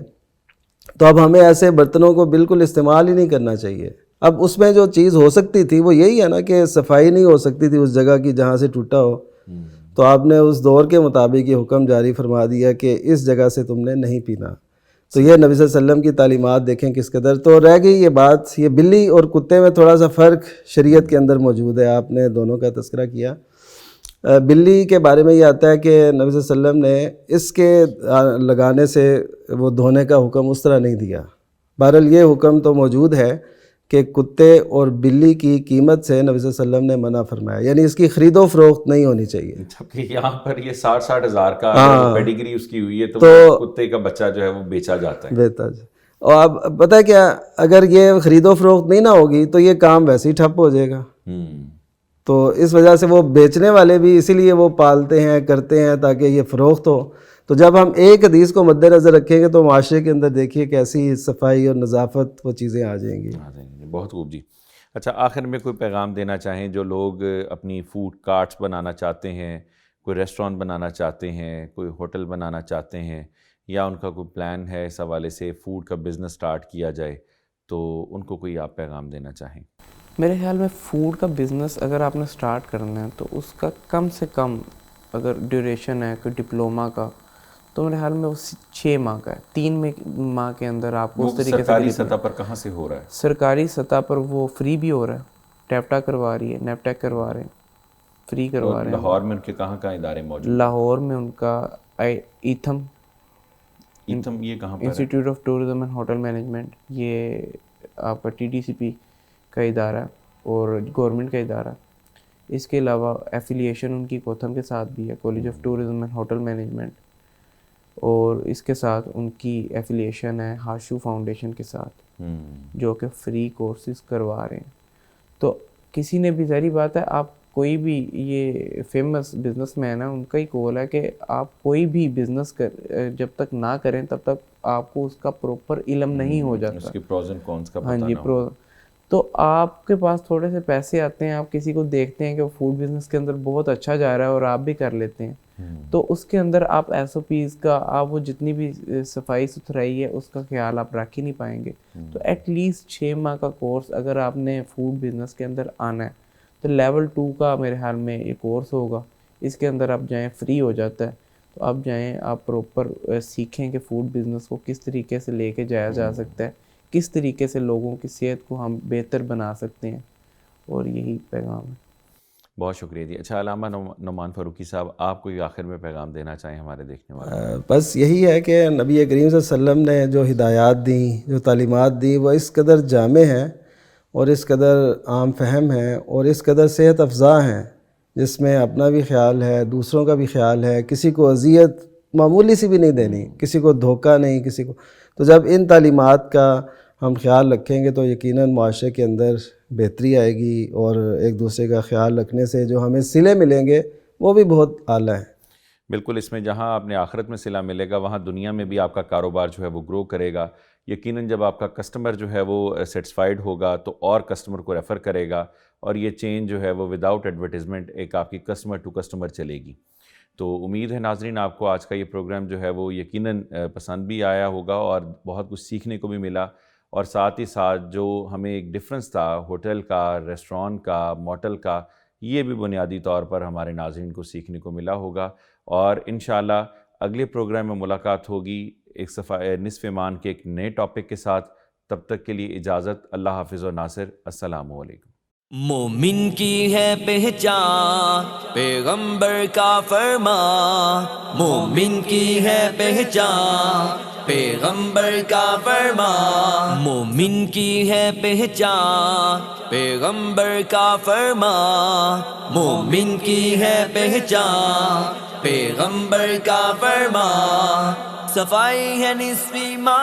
D: تو اب ہمیں ایسے برتنوں کو بالکل استعمال ہی نہیں کرنا چاہیے. اب اس میں جو چیز ہو سکتی تھی وہ یہی ہے نا کہ صفائی نہیں ہو سکتی تھی اس جگہ کی جہاں سے ٹوٹا ہو، تو آپ نے اس دور کے مطابق یہ حکم جاری فرما دیا کہ اس جگہ سے تم نے نہیں پینا. تو یہ نبی صلی اللہ علیہ وسلم کی تعلیمات دیکھیں کس قدر. تو رہ گئی یہ بات, یہ بلی اور کتے میں تھوڑا سا فرق شریعت کے اندر موجود ہے. آپ نے دونوں کا تذکرہ کیا. بلی کے بارے میں یہ آتا ہے کہ نبی صلی اللہ علیہ وسلم نے اس کے لگانے سے وہ دھونے کا حکم اس طرح نہیں دیا. بہرحال یہ حکم تو موجود ہے کہ کتے اور بلی کی قیمت سے نبی صلی اللہ علیہ وسلم نے منع فرمایا, یعنی اس کی خرید و فروخت نہیں ہونی چاہیے.
B: جبکہ یہاں پر یہ 60 ہزار کا پیڈیگری اس کی ہوئی ہے تو کتے کا بچہ جو ہے وہ بیچا جاتا ہے.
D: بہتر. اور اب پتہ ہے کیا, اگر یہ خرید و فروخت نہیں نہ ہوگی تو یہ کام ویسے ہی ٹھپ ہو جائے گا. تو اس وجہ سے وہ بیچنے والے بھی اسی لیے وہ پالتے ہیں, کرتے ہیں تاکہ یہ فروخت ہو. تو جب ہم ایک حدیث کو مد نظر رکھیں گے تو معاشرے کے اندر دیکھیے کیسی صفائی اور نظافت وہ چیزیں آ جائیں گی.
B: بہت خوب جی. اچھا, آخر میں کوئی پیغام دینا چاہیں جو لوگ اپنی فوڈ کارٹس بنانا چاہتے ہیں, کوئی ریسٹورینٹ بنانا چاہتے ہیں, کوئی ہوٹل بنانا چاہتے ہیں, یا ان کا کوئی پلان ہے اس حوالے سے فوڈ کا بزنس سٹارٹ کیا جائے, تو ان کو کوئی آپ پیغام دینا چاہیں؟
C: میرے خیال میں فوڈ کا بزنس اگر آپ نے سٹارٹ کرنا ہے تو اس کا کم سے کم اگر ڈیوریشن ہے کوئی ڈپلوما کا, تو میرے خیال میں وہ 6 ماہ کا ہے. 3 ماہ کے اندر آپ کو اس طریقے سے.
B: سرکاری سطح پر کہاں سے ہو رہا ہے؟
C: سرکاری سطح پر وہ فری بھی ہو رہا ہے, ٹیپٹا کروا رہی ہے, نیپٹیک کروا رہے ہیں, فری کروا رہے ہیں.
B: لاہور میں ان کے کہاں کہاں ادارے موجود؟
C: لاہور میں ان کا ایتھم
B: یہ کہاں پر ہے؟
C: Institute of tourism and hotel management, یہ آپ کا TDCP کا ادارہ ہے اور گورنمنٹ کا ادارہ. اس کے علاوہ ایفیلیشن ان کی کوتھم کے ساتھ بھی ہے, college of tourism and hotel management, اور اس کے ساتھ ان کی ایفیلیشن ہے ہاشو فاؤنڈیشن کے ساتھ, جو کہ فری کورسز کروا رہے ہیں. تو کسی نے بھی, ظاہری بات ہے, آپ کوئی بھی یہ فیمس بزنس مین ہے, ان کا ہی کول ہے کہ آپ کوئی بھی بزنس جب تک نہ کریں تب تک آپ کو اس کا پروپر علم نہیں ہو جاتا.
B: اس کی پروز اینڈ کونس کا پتہ
C: ہاں جی,
B: نہ ہو.
C: تو آپ کے پاس تھوڑے سے پیسے آتے ہیں, آپ کسی کو دیکھتے ہیں کہ وہ فوڈ بزنس کے اندر بہت اچھا جا رہا ہے اور آپ بھی کر لیتے ہیں, تو اس کے اندر آپ SOPs کا, آپ وہ جتنی بھی صفائی ستھرائی ہے اس کا خیال آپ رکھ ہی نہیں پائیں گے. تو ایٹ لیسٹ 6 ماہ کا کورس اگر آپ نے فوڈ بزنس کے اندر آنا ہے تو لیول 2 کا میرے خیال میں یہ کورس ہوگا. اس کے اندر آپ جائیں, فری ہو جاتا ہے, تو آپ جائیں, آپ پروپر سیکھیں کہ فوڈ بزنس کو کس طریقے سے لے کے جایا جا سکتا ہے, کس طریقے سے لوگوں کی صحت کو ہم بہتر بنا سکتے ہیں, اور یہی پیغام ہے.
B: بہت شکریہ جی. اچھا, علامہ نعمان فاروقی صاحب, آپ کوئی آخر میں پیغام دینا چاہیں ہمارے دیکھنے والے؟
D: بس یہی ہے کہ نبی کریم صلی اللہ علیہ وسلم نے جو ہدایات دیں, جو تعلیمات دیں, وہ اس قدر جامع ہیں اور اس قدر عام فہم ہیں اور اس قدر صحت افزا ہیں, جس میں اپنا بھی خیال ہے, دوسروں کا بھی خیال ہے, کسی کو اذیت معمولی سی بھی نہیں دینی, کسی کو دھوکہ نہیں, کسی کو. تو جب ان تعلیمات کا ہم خیال رکھیں گے تو یقیناً معاشرے کے اندر بہتری آئے گی, اور ایک دوسرے کا خیال رکھنے سے جو ہمیں صلے ملیں گے وہ بھی بہت اعلیٰ ہیں.
B: بالکل, اس میں جہاں آپ نے آخرت میں صلہ ملے گا وہاں دنیا میں بھی آپ کا کاروبار جو ہے وہ گرو کرے گا. یقیناً جب آپ کا کسٹمر جو ہے وہ سیٹسفائیڈ ہوگا تو اور کسٹمر کو ریفر کرے گا, اور یہ چین جو ہے وہ وداؤٹ ایڈورٹیزمنٹ ایک آپ کی کسٹمر ٹو کسٹمر چلے گی. تو امید ہے ناظرین آپ کو آج کا یہ پروگرام جو ہے وہ یقیناً پسند بھی آیا ہوگا اور بہت کچھ سیکھنے کو بھی ملا, اور ساتھ ہی ساتھ جو ہمیں ایک ڈفرنس تھا ہوٹل کا, ریسٹورانٹ کا, موٹل کا, یہ بھی بنیادی طور پر ہمارے ناظرین کو سیکھنے کو ملا ہوگا. اور انشاءاللہ اگلے پروگرام میں ملاقات ہوگی ایک نصف ایمان کے ایک نئے ٹاپک کے ساتھ. تب تک کے لیے اجازت, اللہ حافظ و ناصر, السلام علیکم.
A: مومن کی ہے پہچان پیغمبر کا فرمان, مومن کی ہے پہچان پیغمبر کا فرمان, مومن کی ہے پہچان پیغمبر کا فرمان, مومن کی ہے پہچان پیغمبر کا فرمان, صفائی ہے نصف ایمان.